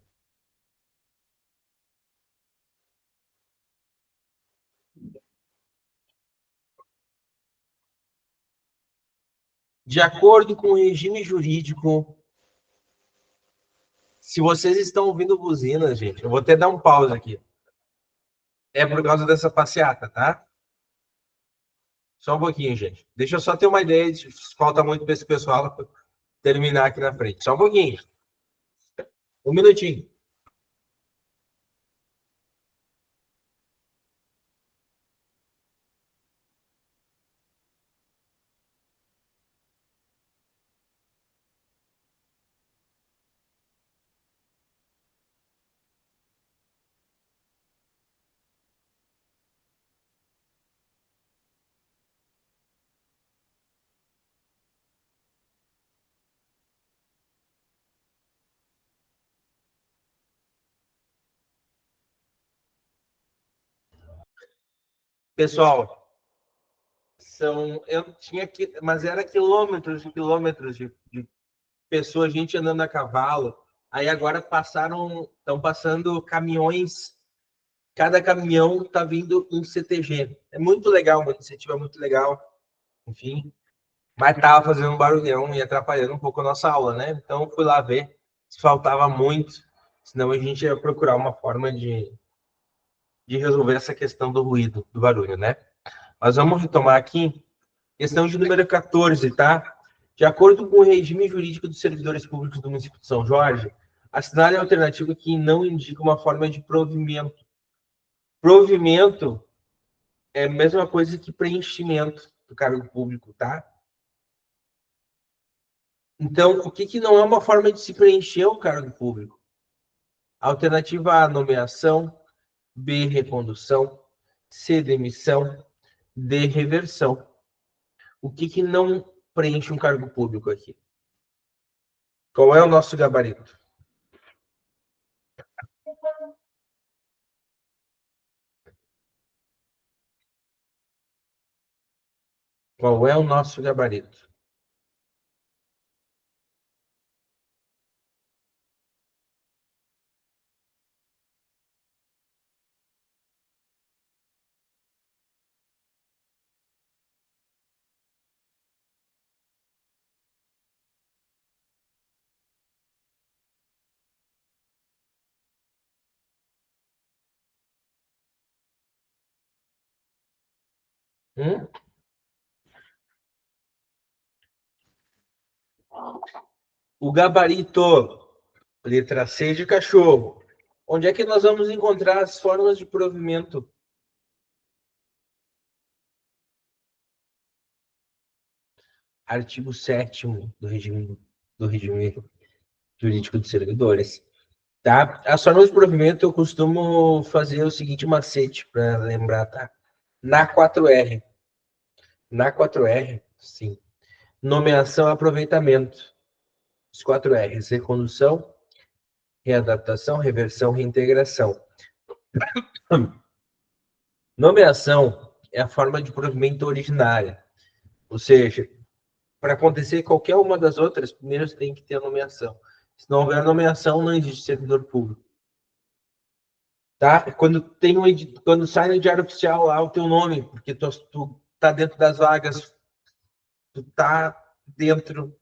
De acordo com o regime jurídico, se vocês estão ouvindo buzina, gente, eu vou até dar um pause aqui. É por causa dessa passeata, tá? Só um pouquinho, gente. Deixa eu só ter uma ideia de falta muito para esse pessoal terminar aqui na frente. Só um pouquinho. Um minutinho. Pessoal, eu tinha que, mas era quilômetros e quilômetros de pessoas, gente andando a cavalo. Aí agora estão passando caminhões. Cada caminhão está vindo um CTG. É muito legal, uma iniciativa muito legal. Enfim, mas estava fazendo um barulhão e atrapalhando um pouco a nossa aula, né? Então fui lá ver se faltava muito, senão a gente ia procurar uma forma de resolver essa questão do ruído, do barulho, né? Mas vamos retomar aqui. Questão de número 14, tá? De acordo com o regime jurídico dos servidores públicos do município de São Jorge, assinale a alternativa que não indica uma forma de provimento. Provimento é a mesma coisa que preenchimento do cargo público, tá? Então, o que não é uma forma de se preencher o cargo público? Alternativa A, nomeação. B, recondução. C, demissão. D, reversão. O que não preenche um cargo público aqui? Qual é o nosso gabarito? Qual é o nosso gabarito? Hum? O gabarito, letra C de cachorro. Onde é que nós vamos encontrar as formas de provimento? Artigo 7º do regime jurídico dos servidores. Tá? As formas de provimento eu costumo fazer o seguinte macete para lembrar, tá? Na 4R. Na 4R, sim. Nomeação e aproveitamento. Os 4R's. Recondução, readaptação, reversão, reintegração. Nomeação é a forma de provimento originária. Ou seja, para acontecer qualquer uma das outras, primeiro você tem que ter a nomeação. Se não houver nomeação, não existe servidor público. Tá? Quando sai no Diário Oficial lá o teu nome, porque tu tá dentro das vagas, tu tá dentro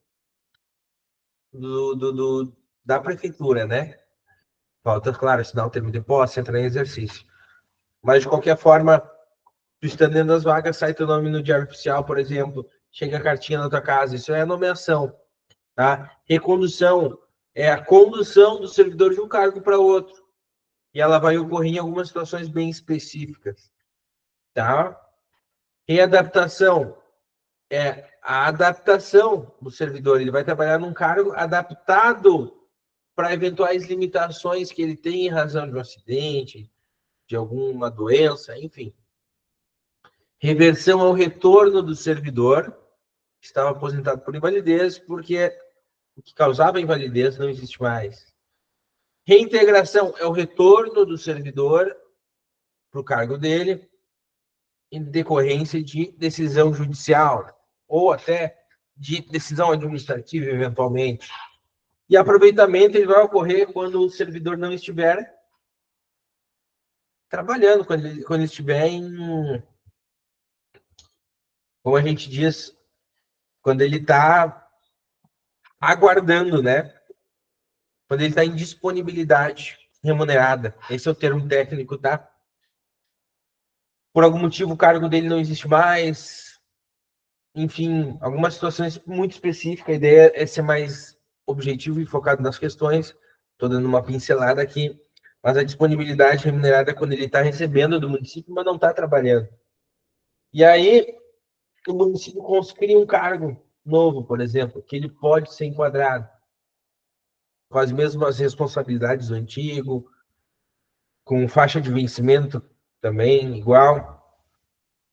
da prefeitura, né? Falta, claro, assinar o termo de posse, entrar em exercício. Mas, de qualquer forma, tu estando dentro das vagas, sai teu nome no Diário Oficial, por exemplo, chega a cartinha na tua casa, isso é nomeação. Tá? Recondução é a condução do servidor de um cargo para outro. E ela vai ocorrer em algumas situações bem específicas. Tá? Readaptação é a adaptação do servidor. Ele vai trabalhar num cargo adaptado para eventuais limitações que ele tem em razão de um acidente, de alguma doença, enfim. Reversão é o retorno do servidor que estava aposentado por invalidez, porque o que causava invalidez não existe mais. Reintegração é o retorno do servidor para o cargo dele em decorrência de decisão judicial ou até de decisão administrativa, eventualmente. E aproveitamento ele vai ocorrer quando o servidor não estiver trabalhando, quando ele estiver em, como a gente diz, quando ele está aguardando, né? Quando ele está em disponibilidade remunerada. Esse é o termo técnico, tá? Por algum motivo o cargo dele não existe mais. Enfim, algumas situações muito específicas. A ideia é ser mais objetivo e focado nas questões. Estou dando uma pincelada aqui. Mas a disponibilidade remunerada é quando ele está recebendo do município, mas não está trabalhando. E aí, o município cria um cargo novo, por exemplo, que ele pode ser enquadrado com as mesmas responsabilidades do antigo, com faixa de vencimento também igual,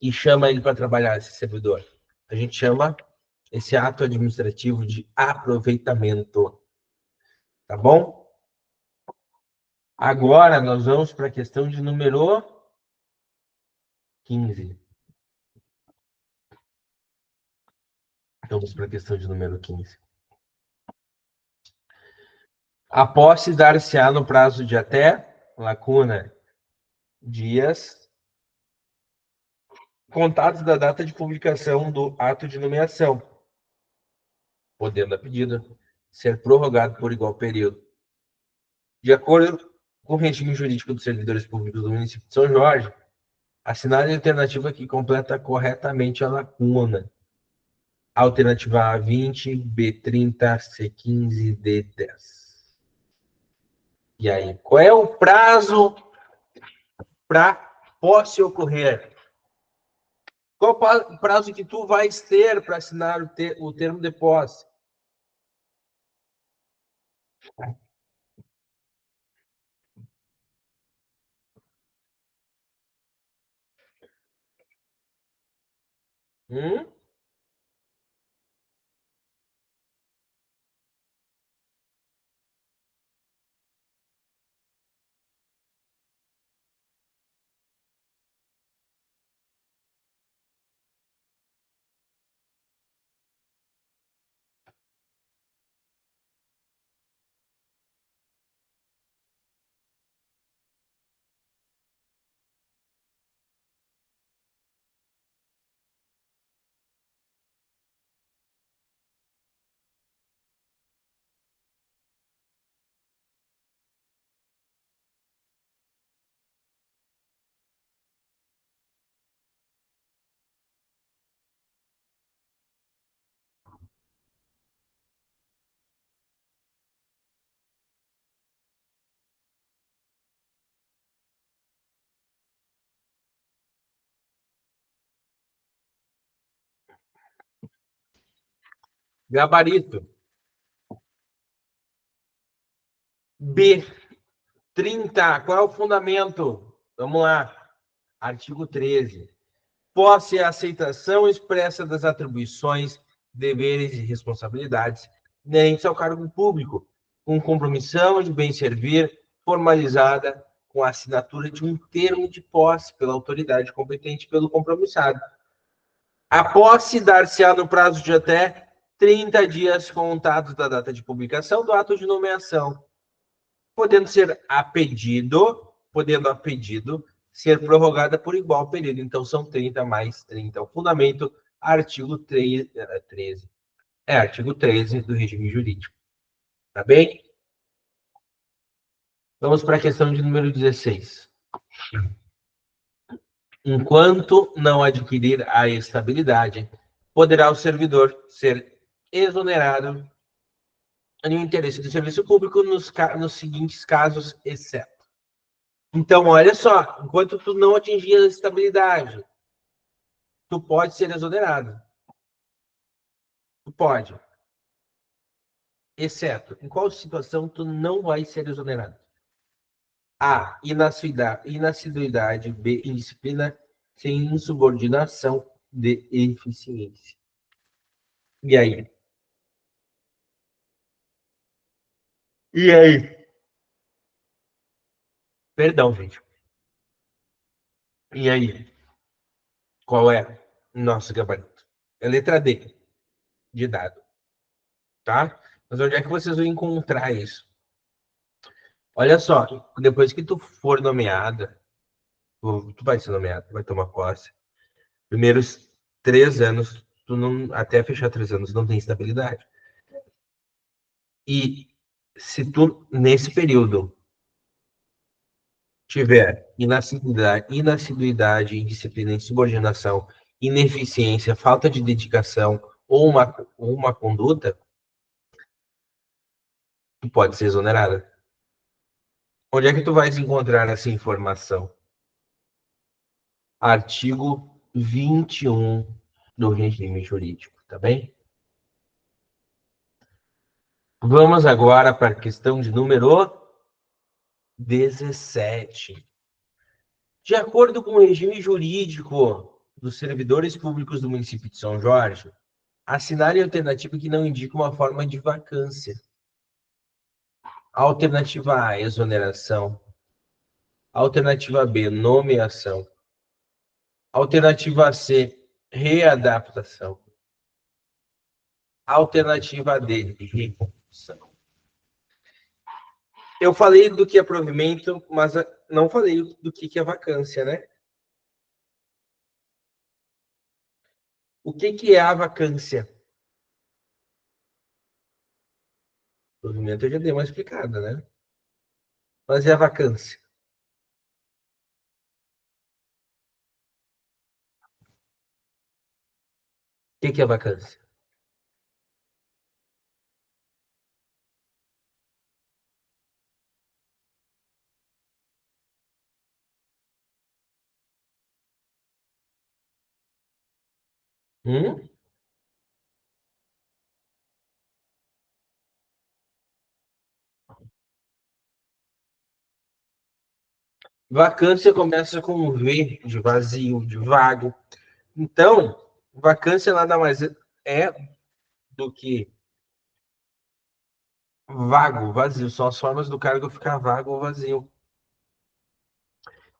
e chama ele para trabalhar, esse servidor. A gente chama esse ato administrativo de aproveitamento. Tá bom? Agora nós vamos para a questão de número 15. Vamos para a questão de número 15. A posse dar-se-á no prazo de até, lacuna, dias, contados da data de publicação do ato de nomeação, podendo a pedido ser prorrogado por igual período. De acordo com o regime jurídico dos servidores públicos do município de São Jorge, assinale a alternativa que completa corretamente a lacuna. Alternativa A, 20, B, 30, C, 15, D, 10. E aí, qual é o prazo para posse ocorrer? Qual o prazo que tu vais ter para assinar o termo de posse? Hum? Gabarito. B, 30. Qual é o fundamento? Vamos lá. Artigo 13. Posse e aceitação expressa das atribuições, deveres e responsabilidades inerentes ao cargo público, com compromissão de bem servir, formalizada com a assinatura de um termo de posse pela autoridade competente pelo compromissado. A posse dar-se-á no prazo de até 30 dias contados da data de publicação do ato de nomeação, podendo a pedido, ser prorrogada por igual período. Então, são 30 mais 30. O fundamento, artigo 13. Artigo 13 do regime jurídico. Tá bem? Vamos para a questão de número 16. Enquanto não adquirir a estabilidade, poderá o servidor ser exonerado no interesse do serviço público nos seguintes casos, exceto. Então, olha só, enquanto tu não atingir a estabilidade, tu pode ser exonerado. Tu pode. Exceto, em qual situação tu não vai ser exonerado? A, inassiduidade. B, indisciplina. C, insubordinação. D, eficiência. E aí? E aí? Perdão, gente. E aí? Qual é nosso gabarito? É letra D, de dado, tá? Mas onde é que vocês vão encontrar isso? Olha só, depois que tu for nomeada, tu vai ser nomeado, vai tomar posse. Primeiros 3 anos, tu não, até fechar 3 anos, não tem estabilidade. E se tu, nesse período, tiver inassiduidade, indisciplina, insubordinação, ineficiência, falta de dedicação ou uma conduta, tu pode ser exonerada. Onde é que tu vais encontrar essa informação? Artigo 21 do regime jurídico, tá bem? Vamos agora para a questão de número 17. De acordo com o regime jurídico dos servidores públicos do município de São Jorge, assinale a alternativa que não indica uma forma de vacância. Alternativa A, exoneração. Alternativa B, nomeação. Alternativa C, readaptação. Alternativa D, recondução. Eu falei do que é provimento, mas não falei do que é vacância, né? O que é a vacância? Provimento eu já dei uma explicada, né? Mas é a vacância. O que é vacância? Hum? Vacância começa com V, de vazio, de vago. Então, vacância nada mais é do que vago, vazio. São as formas do cargo ficar vago ou vazio.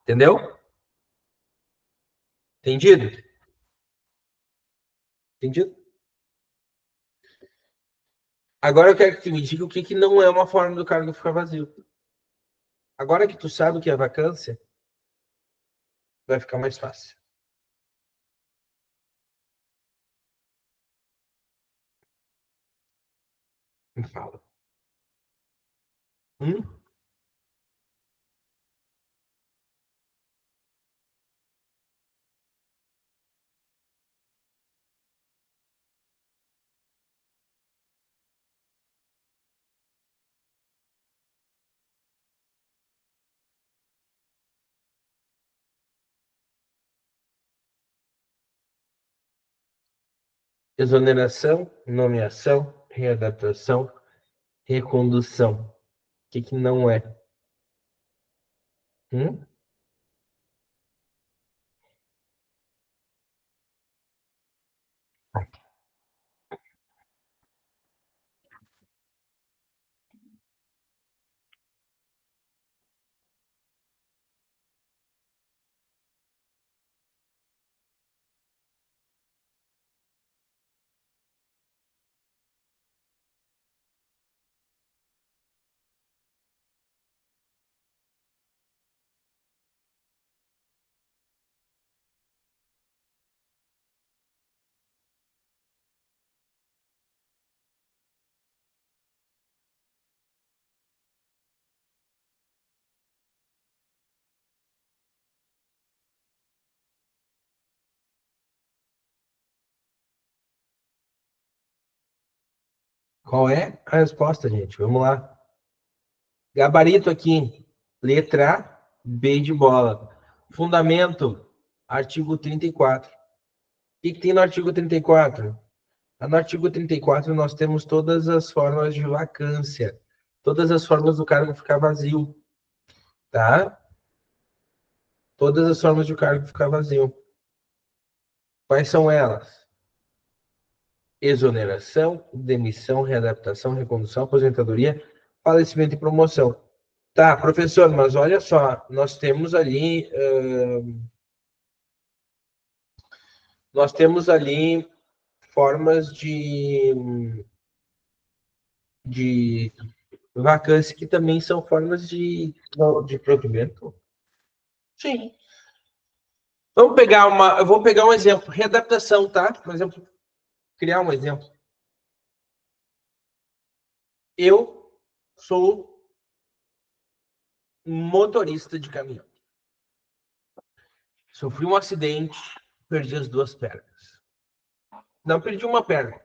Entendeu? Entendido? Entendido? Agora eu quero que tu me diga o que não é uma forma do cargo ficar vazio. Agora que tu sabe o que é vacância, vai ficar mais fácil. Me fala. Hum? Exoneração, nomeação, readaptação, recondução. O que não é? Hum? Qual é a resposta, gente? Vamos lá. Gabarito aqui. Letra A, B de bola. Fundamento, artigo 34. O que tem no artigo 34? No artigo 34, nós temos todas as formas de vacância. Todas as formas do cargo ficar vazio. Tá? Todas as formas de cargo ficar vazio. Quais são elas? Exoneração, demissão, readaptação, recondução, aposentadoria, falecimento e promoção. Tá, professor, mas olha só, nós temos ali formas de vacância que também são formas de provimento. Sim. Eu vou pegar um exemplo, readaptação, tá? Por exemplo, criar um exemplo. Eu sou motorista de caminhão. Sofri um acidente, perdi as duas pernas. Não perdi uma perna.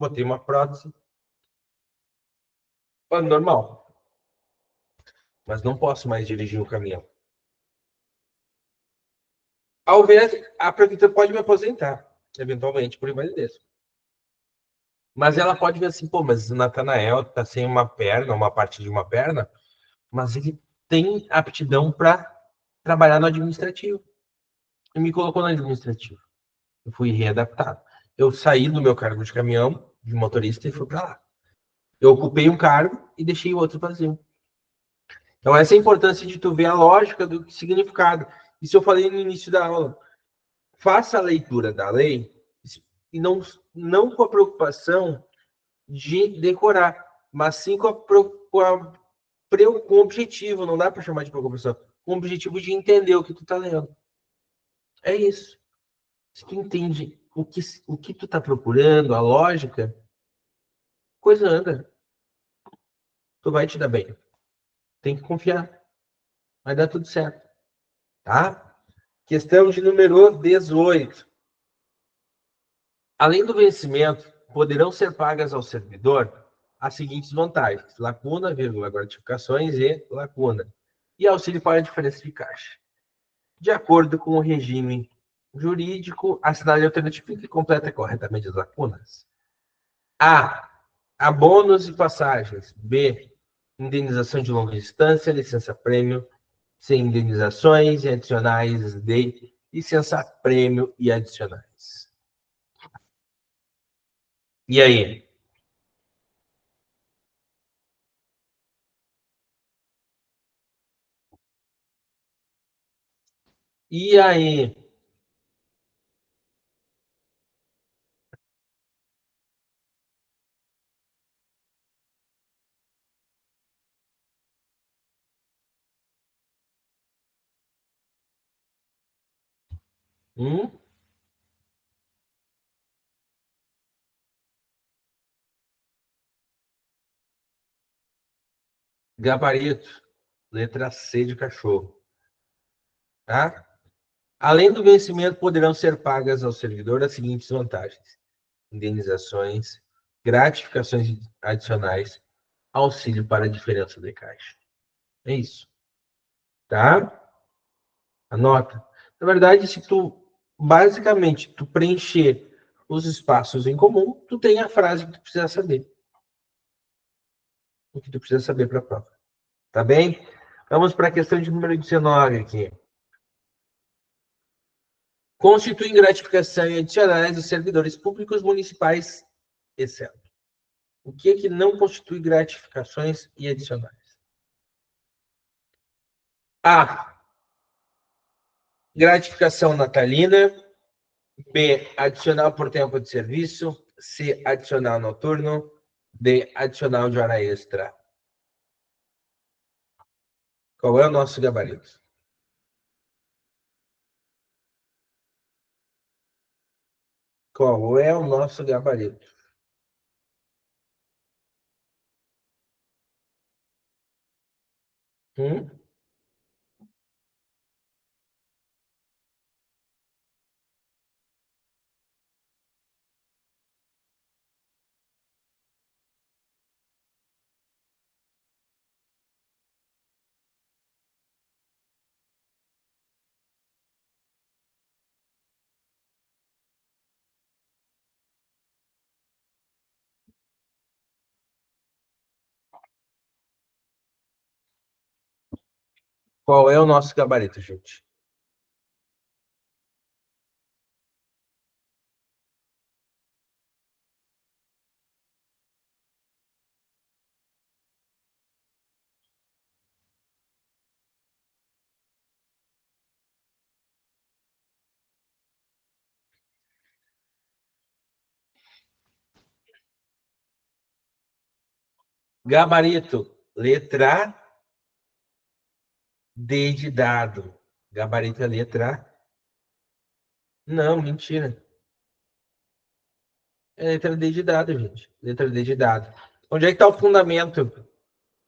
Botei uma prótese. Normal. Mas não posso mais dirigir o caminhão. Ao ver, a prefeitura pode me aposentar, eventualmente, por invalidez. Mas ela pode ver assim, pô, mas o Natanael tá sem uma perna, uma parte de uma perna, mas ele tem aptidão para trabalhar no administrativo. E me colocou no administrativo. Eu fui readaptado. Eu saí do meu cargo de caminhão, de motorista, e fui para lá. Eu ocupei um cargo e deixei o outro vazio. Então, essa é a importância de tu ver a lógica do significado. Isso eu falei no início da aula. Faça a leitura da lei e não com a preocupação de decorar, mas sim com o objetivo, não dá para chamar de preocupação, com o objetivo de entender o que tu tá lendo. É isso. Se tu entende o que tu tá procurando, a lógica, coisa anda. Tu vai te dar bem. Tem que confiar. Vai dar tudo certo. Tá? Questão de número 18. Além do vencimento, poderão ser pagas ao servidor as seguintes vantagens: lacuna, vírgula, gratificações e lacuna. E auxílio para a diferença de caixa. De acordo com o regime jurídico, assinale a alternativa que completa corretamente as lacunas. A. Abonos e passagens. B. Indenização de longa distância, licença-prêmio, sem indenizações e adicionais. D. Licença-prêmio e adicionais. E aí? E aí? Hum? Gabarito. Letra C de cachorro. Tá? Além do vencimento, poderão ser pagas ao servidor as seguintes vantagens: indenizações, gratificações adicionais, auxílio para a diferença de caixa. É isso, tá? Anota. Na verdade, se tu basicamente tu preencher os espaços em comum, tu tem a frase que tu precisa saber. O que tu precisa saber para a prova. Tá bem? Vamos para a questão de número 19 aqui. Constituem gratificação e adicionais dos servidores públicos municipais, exceto. O que é que não constitui gratificações e adicionais? A. Gratificação natalina. B. Adicional por tempo de serviço. C. Adicional noturno. D. Adicional de hora extra. Qual é o nosso gabarito? Qual é o nosso gabarito? Hum? Qual é o nosso gabarito, gente? Gabarito, letra D de dado. Gabarito é letra. Não, mentira. É letra D de dado, gente. Letra D de dado. Onde é que está o fundamento?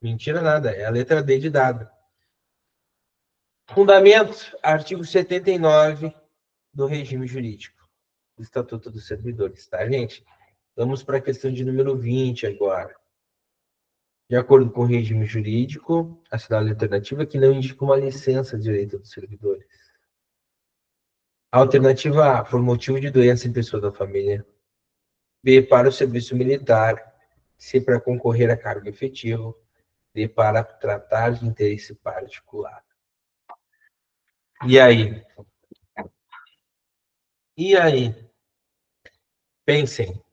Mentira nada. É a letra D de dado. Fundamento, artigo 79 do regime jurídico do Estatuto dos Servidores, tá, gente? Vamos para a questão de número 20 agora. De acordo com o regime jurídico, a cidade alternativa que não indica uma licença de direito dos servidores. Alternativa A, por motivo de doença em pessoa da família. B, para o serviço militar. C, para concorrer a cargo efetivo. D, para tratar de interesse particular. E aí? E aí? Pensem.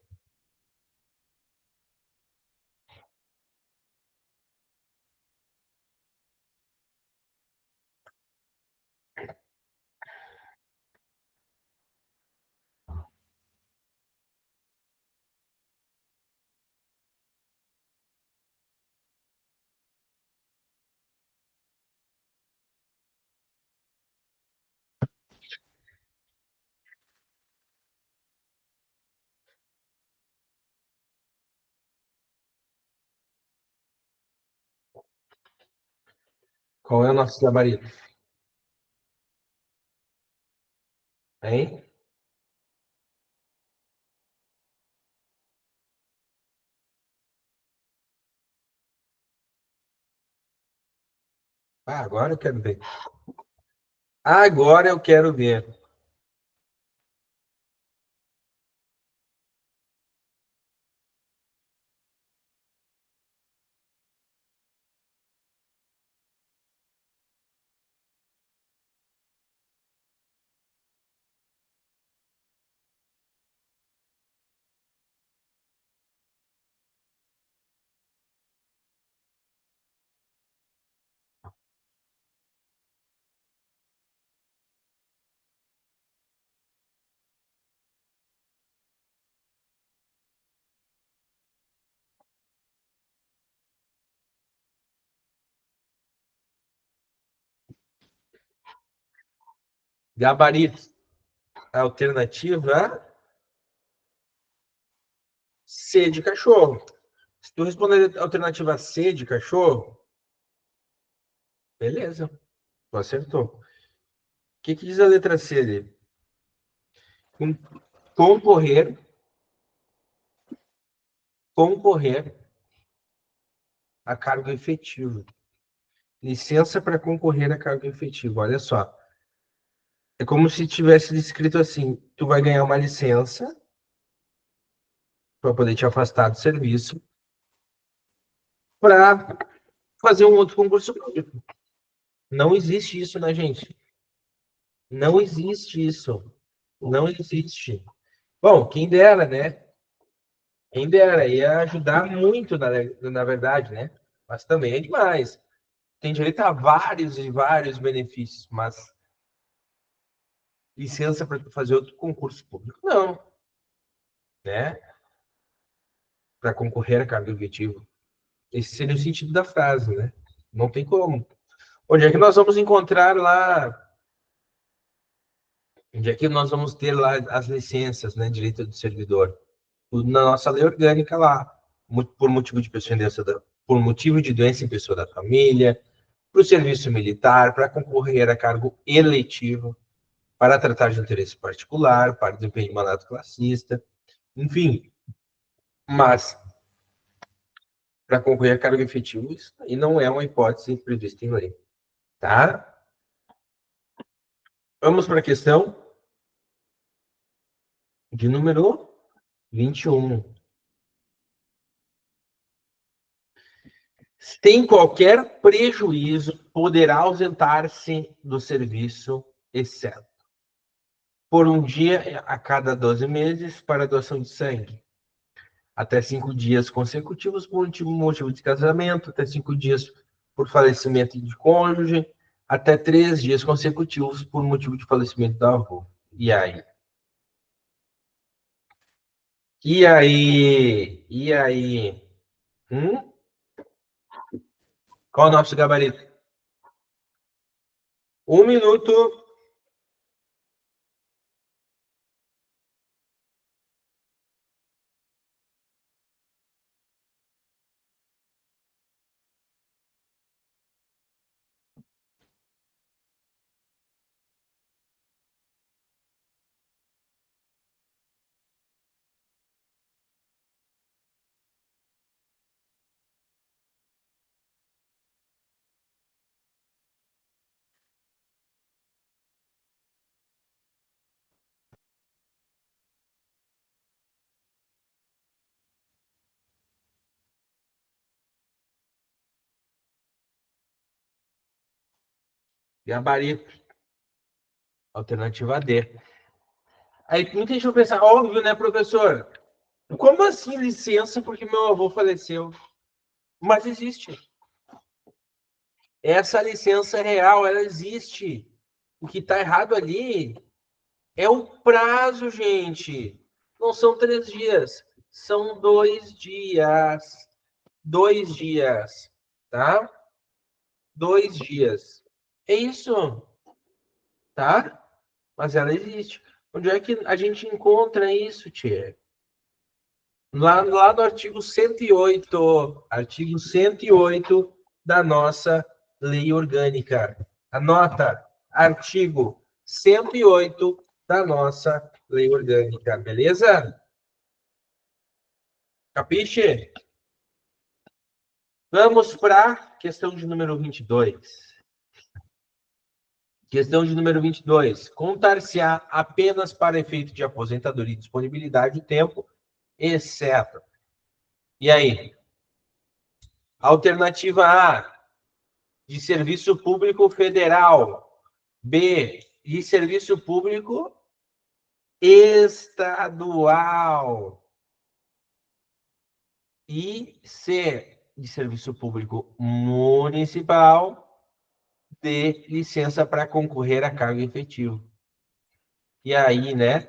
Qual é o nosso gabarito? Hein? Ah, agora eu quero ver. Agora eu quero ver. Gabarito. Alternativa C de cachorro. Se tu responder a alternativa C de cachorro, beleza, tu acertou. O que diz a letra C ali? Concorrer a cargo efetivo. Licença para concorrer a cargo efetivo. Olha só. É como se tivesse escrito assim: tu vai ganhar uma licença para poder te afastar do serviço para fazer um outro concurso público. Não existe isso, né, gente? Não existe isso. Não existe. Bom, quem dera, né? Quem dera, ia ajudar muito, na verdade, né? Mas também é demais. Tem direito a vários e vários benefícios, mas licença para fazer outro concurso público, não, né? Para concorrer a cargo efetivo. Esse seria o sentido da frase, né? Não tem como. Onde é que nós vamos encontrar lá? Onde é que nós vamos ter lá as licenças, né? Direito do servidor? Tudo na nossa lei orgânica lá. Por motivo de pessoa por motivo de doença em pessoa da família, para o serviço militar, para concorrer a cargo eletivo, para tratar de interesse particular, para desempenho de mandato classista, enfim. Mas, para concorrer a cargo efetivo, isso aí não é uma hipótese prevista em lei. Tá? Vamos para a questão de número 21. Sem qualquer prejuízo, poderá ausentar-se do serviço, exceto por um dia a cada 12 meses para doação de sangue, até 5 dias consecutivos por motivo de casamento, até 5 dias por falecimento de cônjuge, até 3 dias consecutivos por motivo de falecimento do avô. E aí? E aí? E aí? Qual o nosso gabarito? 1 minuto. Gabarito. Alternativa D. Aí muita gente vai pensar, óbvio, né, professor? Como assim licença porque meu avô faleceu? Mas existe. Essa licença é real, ela existe. O que está errado ali é o prazo, gente. Não são 3 dias, são 2 dias. 2 dias, tá? 2 dias. É isso, tá? Mas ela existe. Onde é que a gente encontra isso, tia? Lá no artigo 108 da nossa lei orgânica. Anota, artigo 108 da nossa lei orgânica, beleza? Capiche? Vamos para a questão de número 22. Questão de número 22. Contar-se-á apenas para efeito de aposentadoria e disponibilidade de tempo, exceto. E aí? Alternativa A, de serviço público federal. B, de serviço público estadual. E C, de serviço público municipal, D, licença para concorrer a cargo efetivo. E aí, né?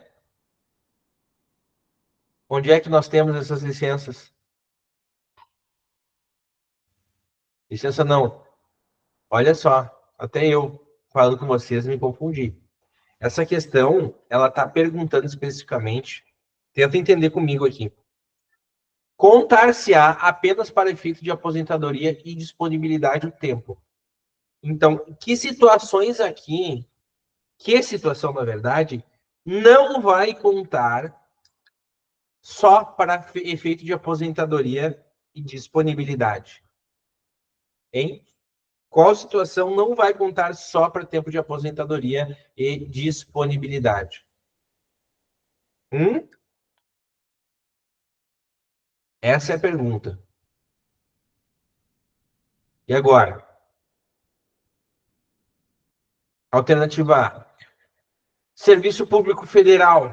Onde é que nós temos essas licenças? Licença não. Olha só, até eu falando com vocês me confundi. Essa questão, ela está perguntando especificamente, tenta entender comigo aqui. Contar-se-á apenas para efeito de aposentadoria e disponibilidade do tempo. Então, que situações aqui, que situação, na verdade, não vai contar só para efeito de aposentadoria e disponibilidade? Hein? Qual situação não vai contar só para tempo de aposentadoria e disponibilidade? Essa é a pergunta. E agora? Alternativa A. Serviço Público Federal.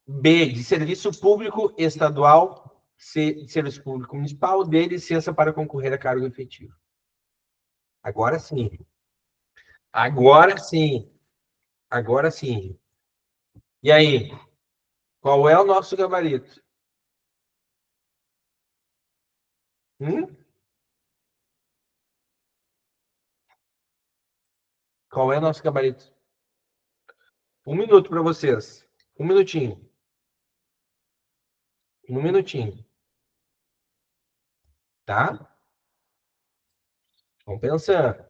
B. De Serviço Público Estadual. C. De Serviço Público Municipal. D. Licença para concorrer a cargo efetivo. Agora sim. Agora sim. Agora sim. E aí? Qual é o nosso gabarito? Qual é o nosso gabarito? 1 minuto para vocês. 1 minutinho. 1 minutinho. Tá? Vamos pensando.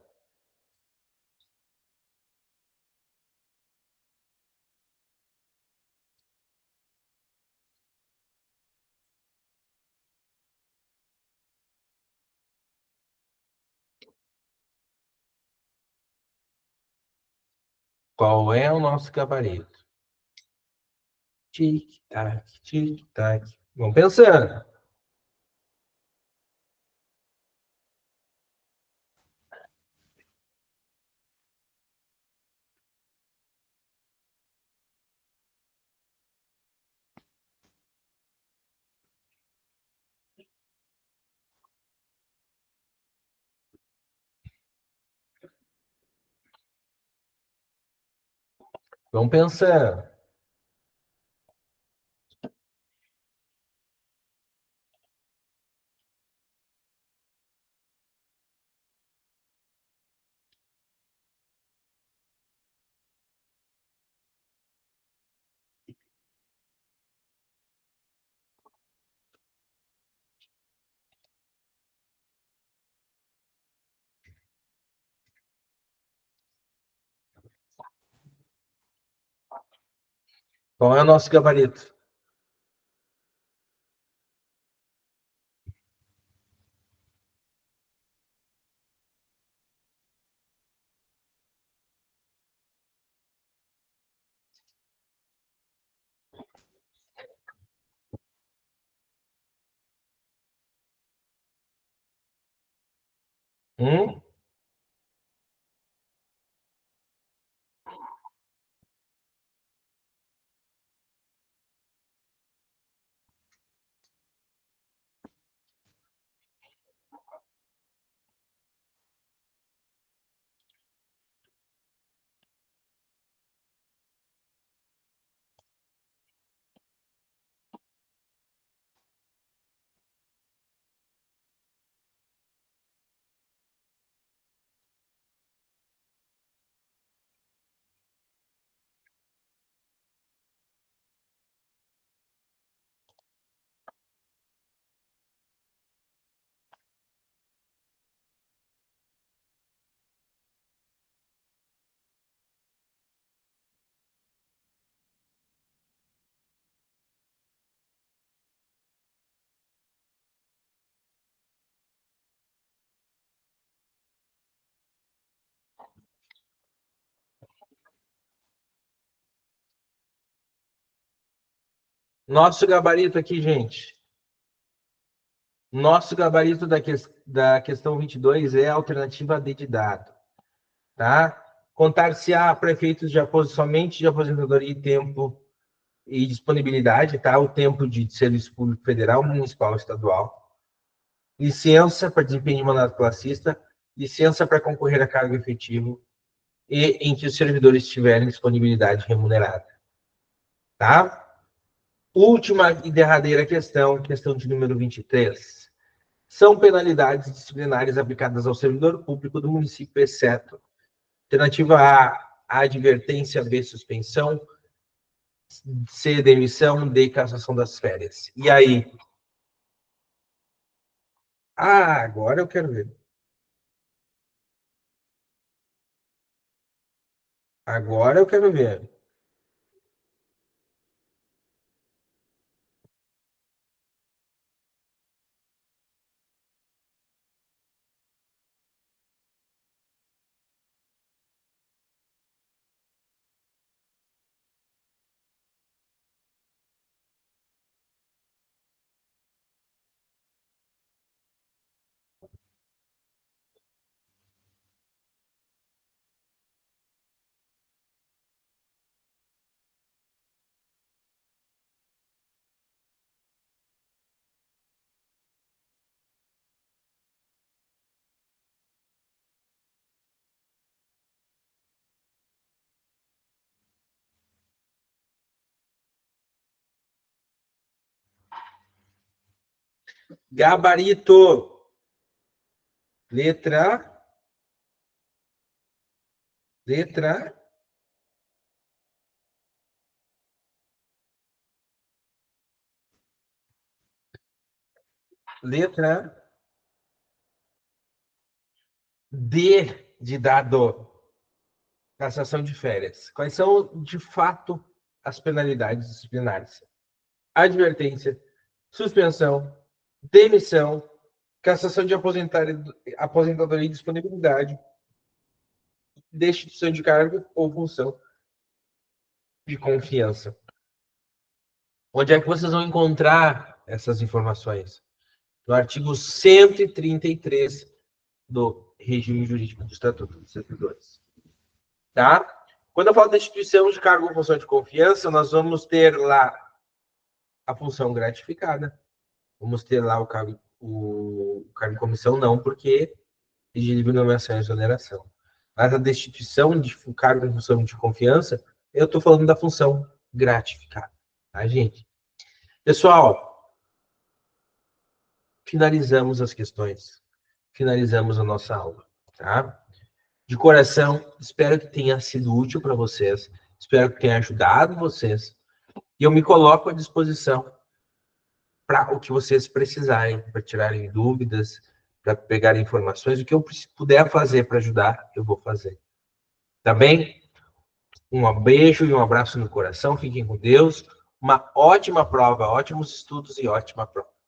Qual é o nosso gabarito? Tic-tac, tic-tac. Vamos pensando. Vamos pensando. Qual é o nosso gabarito? Hum? Nosso gabarito aqui, gente. Nosso gabarito da questão 22 é a alternativa D de dado. Tá? Contar-se-á para efeitos somente de aposentadoria e tempo e disponibilidade, tá? O tempo de serviço público federal, municipal, estadual. Licença para desempenho de mandato classista, licença para concorrer a cargo efetivo e em que os servidores tiverem disponibilidade remunerada. Tá? Última e derradeira questão de número 23. São penalidades disciplinares aplicadas ao servidor público do município, exceto alternativa A, A, advertência. B, suspensão. C, demissão. D, cassação das férias. E aí? Ah, agora eu quero ver. Agora eu quero ver. Gabarito. Letra. Letra. Letra D de dado. Cassação de férias. Quais são, de fato, as penalidades disciplinares? Advertência, suspensão, demissão, cassação de aposentadoria e disponibilidade, destituição de cargo ou função de confiança. Onde é que vocês vão encontrar essas informações? No artigo 133 do Regime Jurídico do Estatuto dos Servidores. Tá? Quando eu falo da instituição de cargo ou função de confiança, nós vamos ter lá a função gratificada. Vamos ter lá o cargo de comissão, não, porque exige de nomeação e exoneração. Mas a destituição de cargo em função de confiança, eu estou falando da função gratificada. Tá, gente? Pessoal, finalizamos as questões. Finalizamos a nossa aula. Tá? De coração, espero que tenha sido útil para vocês. Espero que tenha ajudado vocês. E eu me coloco à disposição para o que vocês precisarem, para tirarem dúvidas, para pegarem informações. O que eu puder fazer para ajudar, eu vou fazer. Tá bem? Um beijo e um abraço no coração. Fiquem com Deus. Uma ótima prova, ótimos estudos e ótima prova.